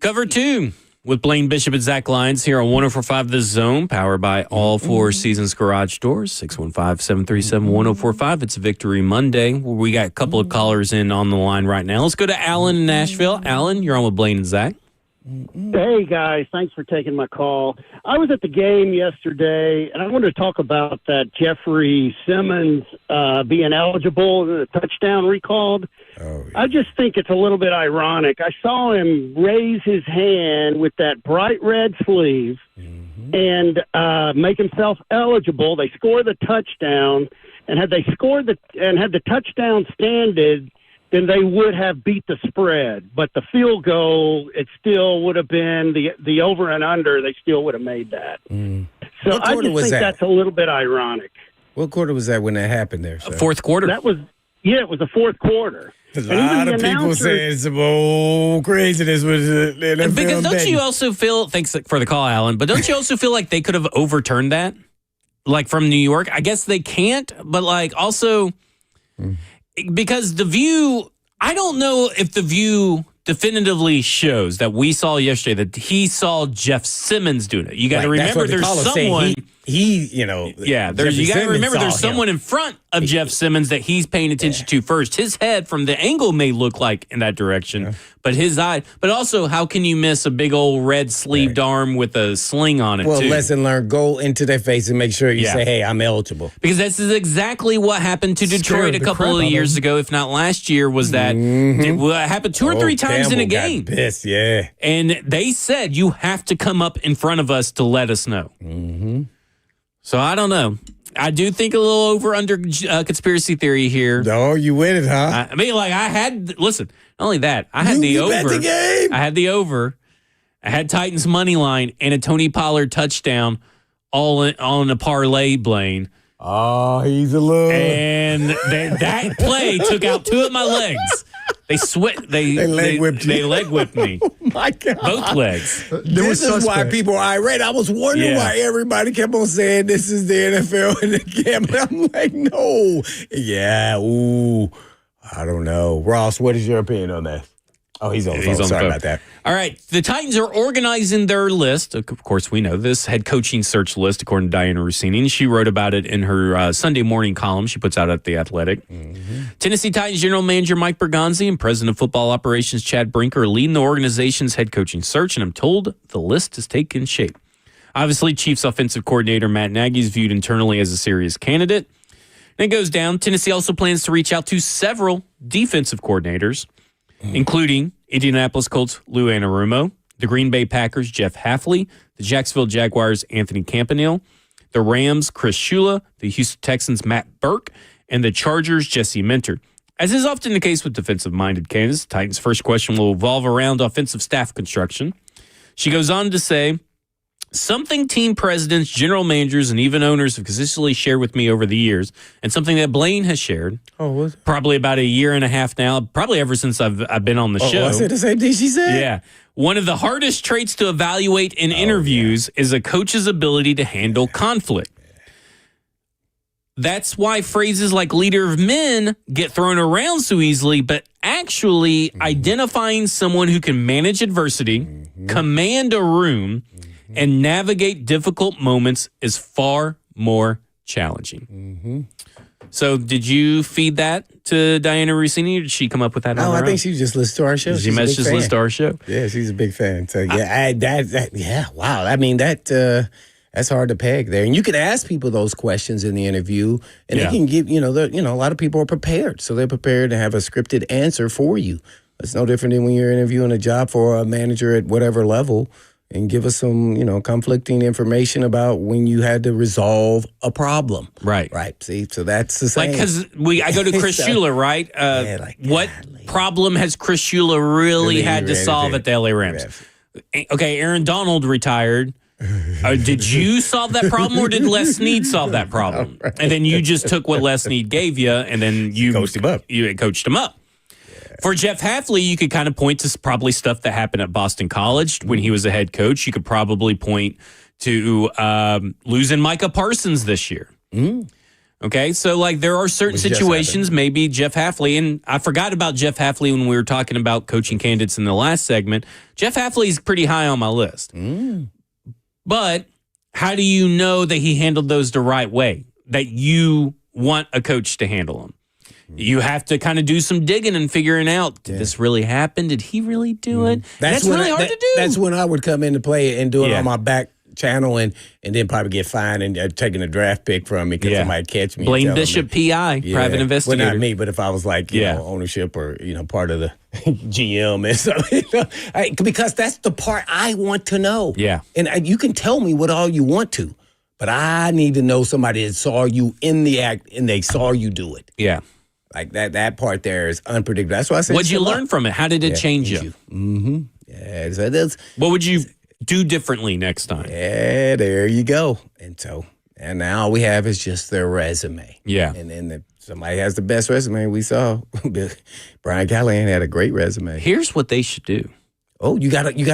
Cover 2 with Blaine Bishop and Zach Lyons here on 104.5 The Zone, powered by all Four Seasons Garage Doors, 615-737-1045. It's Victory Monday. We got a couple of callers in on the line right now. Let's go to Alan in Nashville. Alan, you're on with Blaine and Zach. Hey, guys. Thanks for taking my call. I was at the game yesterday, and I wanted to talk about that Jeffrey Simmons being eligible and the touchdown recalled. I just think it's a little bit ironic. I saw him raise his hand with that bright red sleeve and make himself eligible. They score the touchdown, and had they scored had the touchdown standed, then they would have beat the spread. But the field goal, it still would have been the over and under. They still would have made that. So I just think that's a little bit ironic. What quarter was that when that happened there? Sir? Fourth quarter. It was the fourth quarter. A lot of people saying some old craziness with the NFL. Because don't you also feel, thanks for the call, Alan, but don't you also feel like they could have overturned that? Like from New York? I guess they can't, but like also, because The View, I don't know if The View definitively shows that we saw yesterday that he saw Jeff Simmons doing it. You got to remember there's someone. You got to remember there's someone in front of Jeff Simmons that he's paying attention to first. His head from the angle may look like in that direction, but his eye. But also, how can you miss a big old red sleeved arm with a sling on it? Well, lesson learned: go into their face and make sure you say, "Hey, I'm eligible." Because this is exactly what happened to Detroit a couple of years ago, if not last year. Was that it happened 2 or 3 times in a game? Got pissed, yeah. And they said you have to come up in front of us to let us know. So I don't know. I do think a little over-under conspiracy theory here. No, you win it, huh? I mean, like listen, not only that, I had the over. Bet the game. I had the over. I had Titans money line and a Tony Pollard touchdown all in a parlay, Blaine. Oh, he's a little. And that play took out 2 of my legs. They leg whipped you. They leg whipped me. Oh my God. Both legs. This is why people are irate. I was wondering why everybody kept on saying this is the NFL and the gambling. I'm like, no. Yeah, ooh. I don't know. Ross, what is your opinion on that? Oh, he's on the phone. Sorry about that. All right. The Titans are organizing their list. Of course, we know this head coaching search list, according to Dianna Russini. And she wrote about it in her Sunday morning column she puts out at The Athletic. Tennessee Titans general manager Mike Bergonzi and president of football operations Chad Brinker are leading the organization's head coaching search, and I'm told the list has taken shape. Obviously, Chiefs offensive coordinator Matt Nagy is viewed internally as a serious candidate. And it goes down. Tennessee also plans to reach out to several defensive coordinators, including Indianapolis Colts Lou Anarumo, the Green Bay Packers Jeff Hafley, the Jacksonville Jaguars Anthony Campanile, the Rams Chris Shula, the Houston Texans Matt Burke, and the Chargers Jesse Minter. As is often the case with defensive-minded candidates, Titans' first question will revolve around offensive staff construction. She goes on to say, something team presidents, general managers, and even owners have consistently shared with me over the years, and something that Blaine has shared, probably about 1.5 years now, probably ever since I've been on the show. I said the same thing she said? Yeah. One of the hardest traits to evaluate in interviews is a coach's ability to handle conflict. That's why phrases like leader of men get thrown around so easily, but actually identifying someone who can manage adversity, command a room, and navigate difficult moments is far more challenging. So did you feed that to Dianna Russini, or did she come up with that on her I own? think she just listened to our show. She must just listen to our show. Yeah, she's a big fan. So yeah, wow. I mean, that's hard to peg there. And you can ask people those questions in the interview, and they can give, a lot of people are prepared. So they're prepared to have a scripted answer for you. It's no different than when you're interviewing a job for a manager at whatever level, and give us some, conflicting information about when you had to resolve a problem. Right. See, so that's the same. Like, because I go to Chris Shula, right? What problem has Chris Shula really had to solve at the LA Rams? Okay, Aaron Donald retired. Did you solve that problem, or did Les Snead solve that problem? And then you just took what Les Snead gave you, and then you coached him up. You coached him up. For Jeff Hafley, you could kind of point to probably stuff that happened at Boston College when he was a head coach. You could probably point to losing Micah Parsons this year. Okay, so like there are certain situations, maybe Jeff Hafley, and I forgot about Jeff Hafley when we were talking about coaching candidates in the last segment. Jeff Hafley is pretty high on my list. But how do you know that he handled those the right way, that you want a coach to handle them? You have to kind of do some digging and figuring out, did this really happen? Did he really do it? That's really hard to do. That's when I would come into play and do it on my back channel and then probably get fined and taking a draft pick from me because somebody catch me. Blaine Bishop, PI, private investigator. Well, not me, but if I was like, you know, ownership or, you know, part of the GM and something. Because that's the part I want to know. Yeah. And you can tell me what all you want to, but I need to know somebody that saw you in the act and they saw you do it. Yeah. Like that part there is unpredictable. That's why I said. What'd you learn from it? How did it change you? Mm-hmm. Yeah. So that's, what would you do differently next time? Yeah, there you go. And now all we have is just their resume. Yeah. And then somebody has the best resume we saw. Brian Callahan had a great resume. Here's what they should do. Oh, you got okay,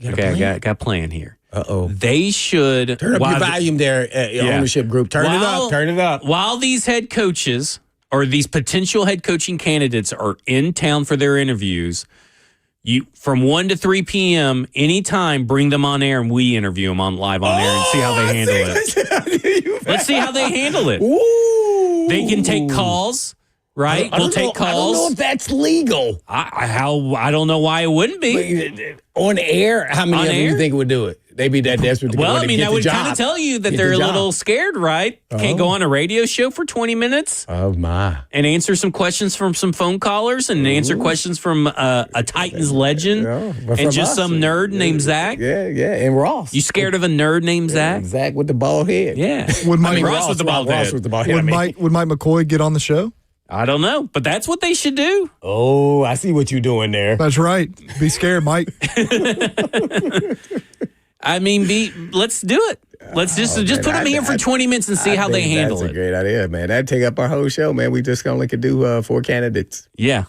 plan? I got a plan here. Uh-oh. They should turn up your volume there, ownership group. Turn it up. While these head coaches or these potential head coaching candidates are in town for their interviews, you from 1 to 3 p.m. anytime, bring them on air and we interview them live on air and see how they handle it. Let's see how they handle it. Ooh. They can take calls, right? We'll take calls. I don't know if that's legal. I don't know why it wouldn't be. On air, how many of them you think would do it? They be that desperate to well, go I mean, get that the would job. kind of tell you that they're a little scared, right? Can't go on a radio show for 20 minutes. Oh, my. And answer some questions from some phone callers and answer questions from a Titans legend and just some nerd named Zach. Yeah, and Ross. You scared of a nerd named Zach? Zach with the bald head. Yeah. Ross with the bald head. With the bald head. Would Mike McCoy get on the show? I don't know, but that's what they should do. Oh, I see what you're doing there. That's right. Be scared, Mike. I mean, let's do it. Let's just put them here for 20 minutes and see how they handle it. That's a great idea, man. That'd take up our whole show, man. We just only could do 4 candidates. Yeah.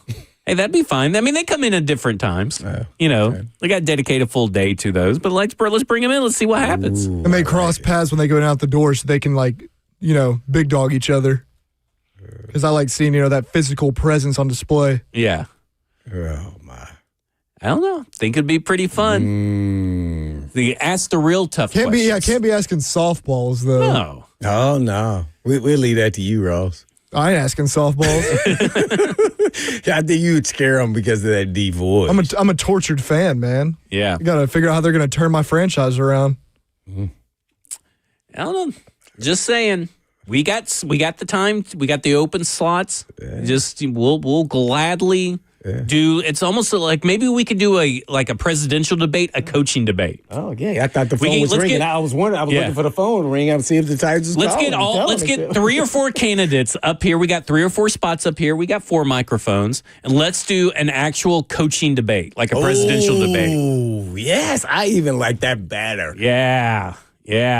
Hey, that'd be fine. I mean, they come in at different times. They got to dedicate a full day to those. But let's bring them in. Let's see what happens. And they cross paths when they go out the door so they can, big dog each other. Because I like seeing, that physical presence on display. Yeah. Oh, my. I don't know. Think it'd be pretty fun. Ask the real tough questions. Can't be asking softballs, though. No. Oh, no. We'll leave that to you, Ross. I ain't asking softballs. I think you would scare them because of that deep voice. I'm a tortured fan, man. Yeah. You got to figure out how they're going to turn my franchise around. I don't know. Just saying. We got the time. We got the open slots. Just we'll gladly do. It's almost like maybe we could do a presidential debate, a coaching debate. Oh yeah, I thought the phone was ringing. I was wondering. I was looking for the phone to ring up, see if the Tigers. Let's get 3 or 4 candidates up here. We got 3 or 4 spots up here. We got 4 microphones, and let's do an actual coaching debate, like a presidential debate. Oh yes, I even like that better. Yeah,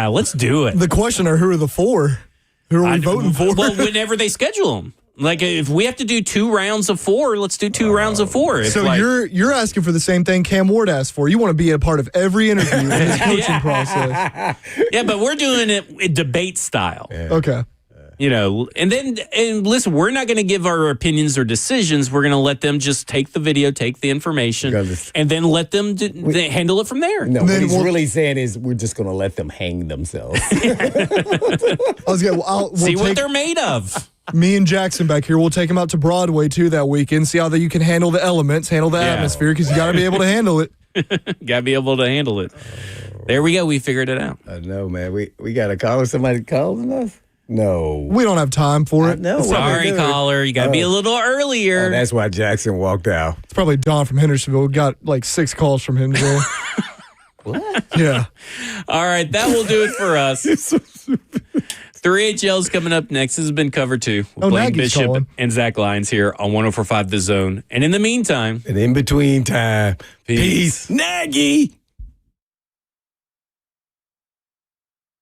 let's do it. The question are, who are the 4? Who are we voting for? Well, whenever they schedule them. Like, if we have to do 2 rounds of 4, let's do 2 rounds of 4. So you're asking for the same thing Cam Ward asked for. You want to be a part of every interview in his coaching process. Yeah, but we're doing it debate style. Yeah. Okay. And listen, we're not going to give our opinions or decisions. We're going to let them just take the video, take the information, and then let them handle it from there. No, what he's really saying is we're just going to let them hang themselves. We'll see what they're made of. Me and Jackson back here, we'll take them out to Broadway, too, that weekend, see how you can handle the elements, handle the atmosphere, because you got to be able to handle it. Got to be able to handle it. There we go. We figured it out. I know, man. We got a caller. Somebody calling us? No. We don't have time for it. No. Sorry, caller. You got to be a little earlier. Oh, that's why Jackson walked out. It's probably Don from Hendersonville. We got 6 calls from him today. What? Yeah. All right. That will do it for us. 3HL's coming up next. This has been Cover 2 with Blaine Bishop calling. and Zach Lyons here on 104.5 The Zone. And in the meantime. And in between time, peace. Nagy!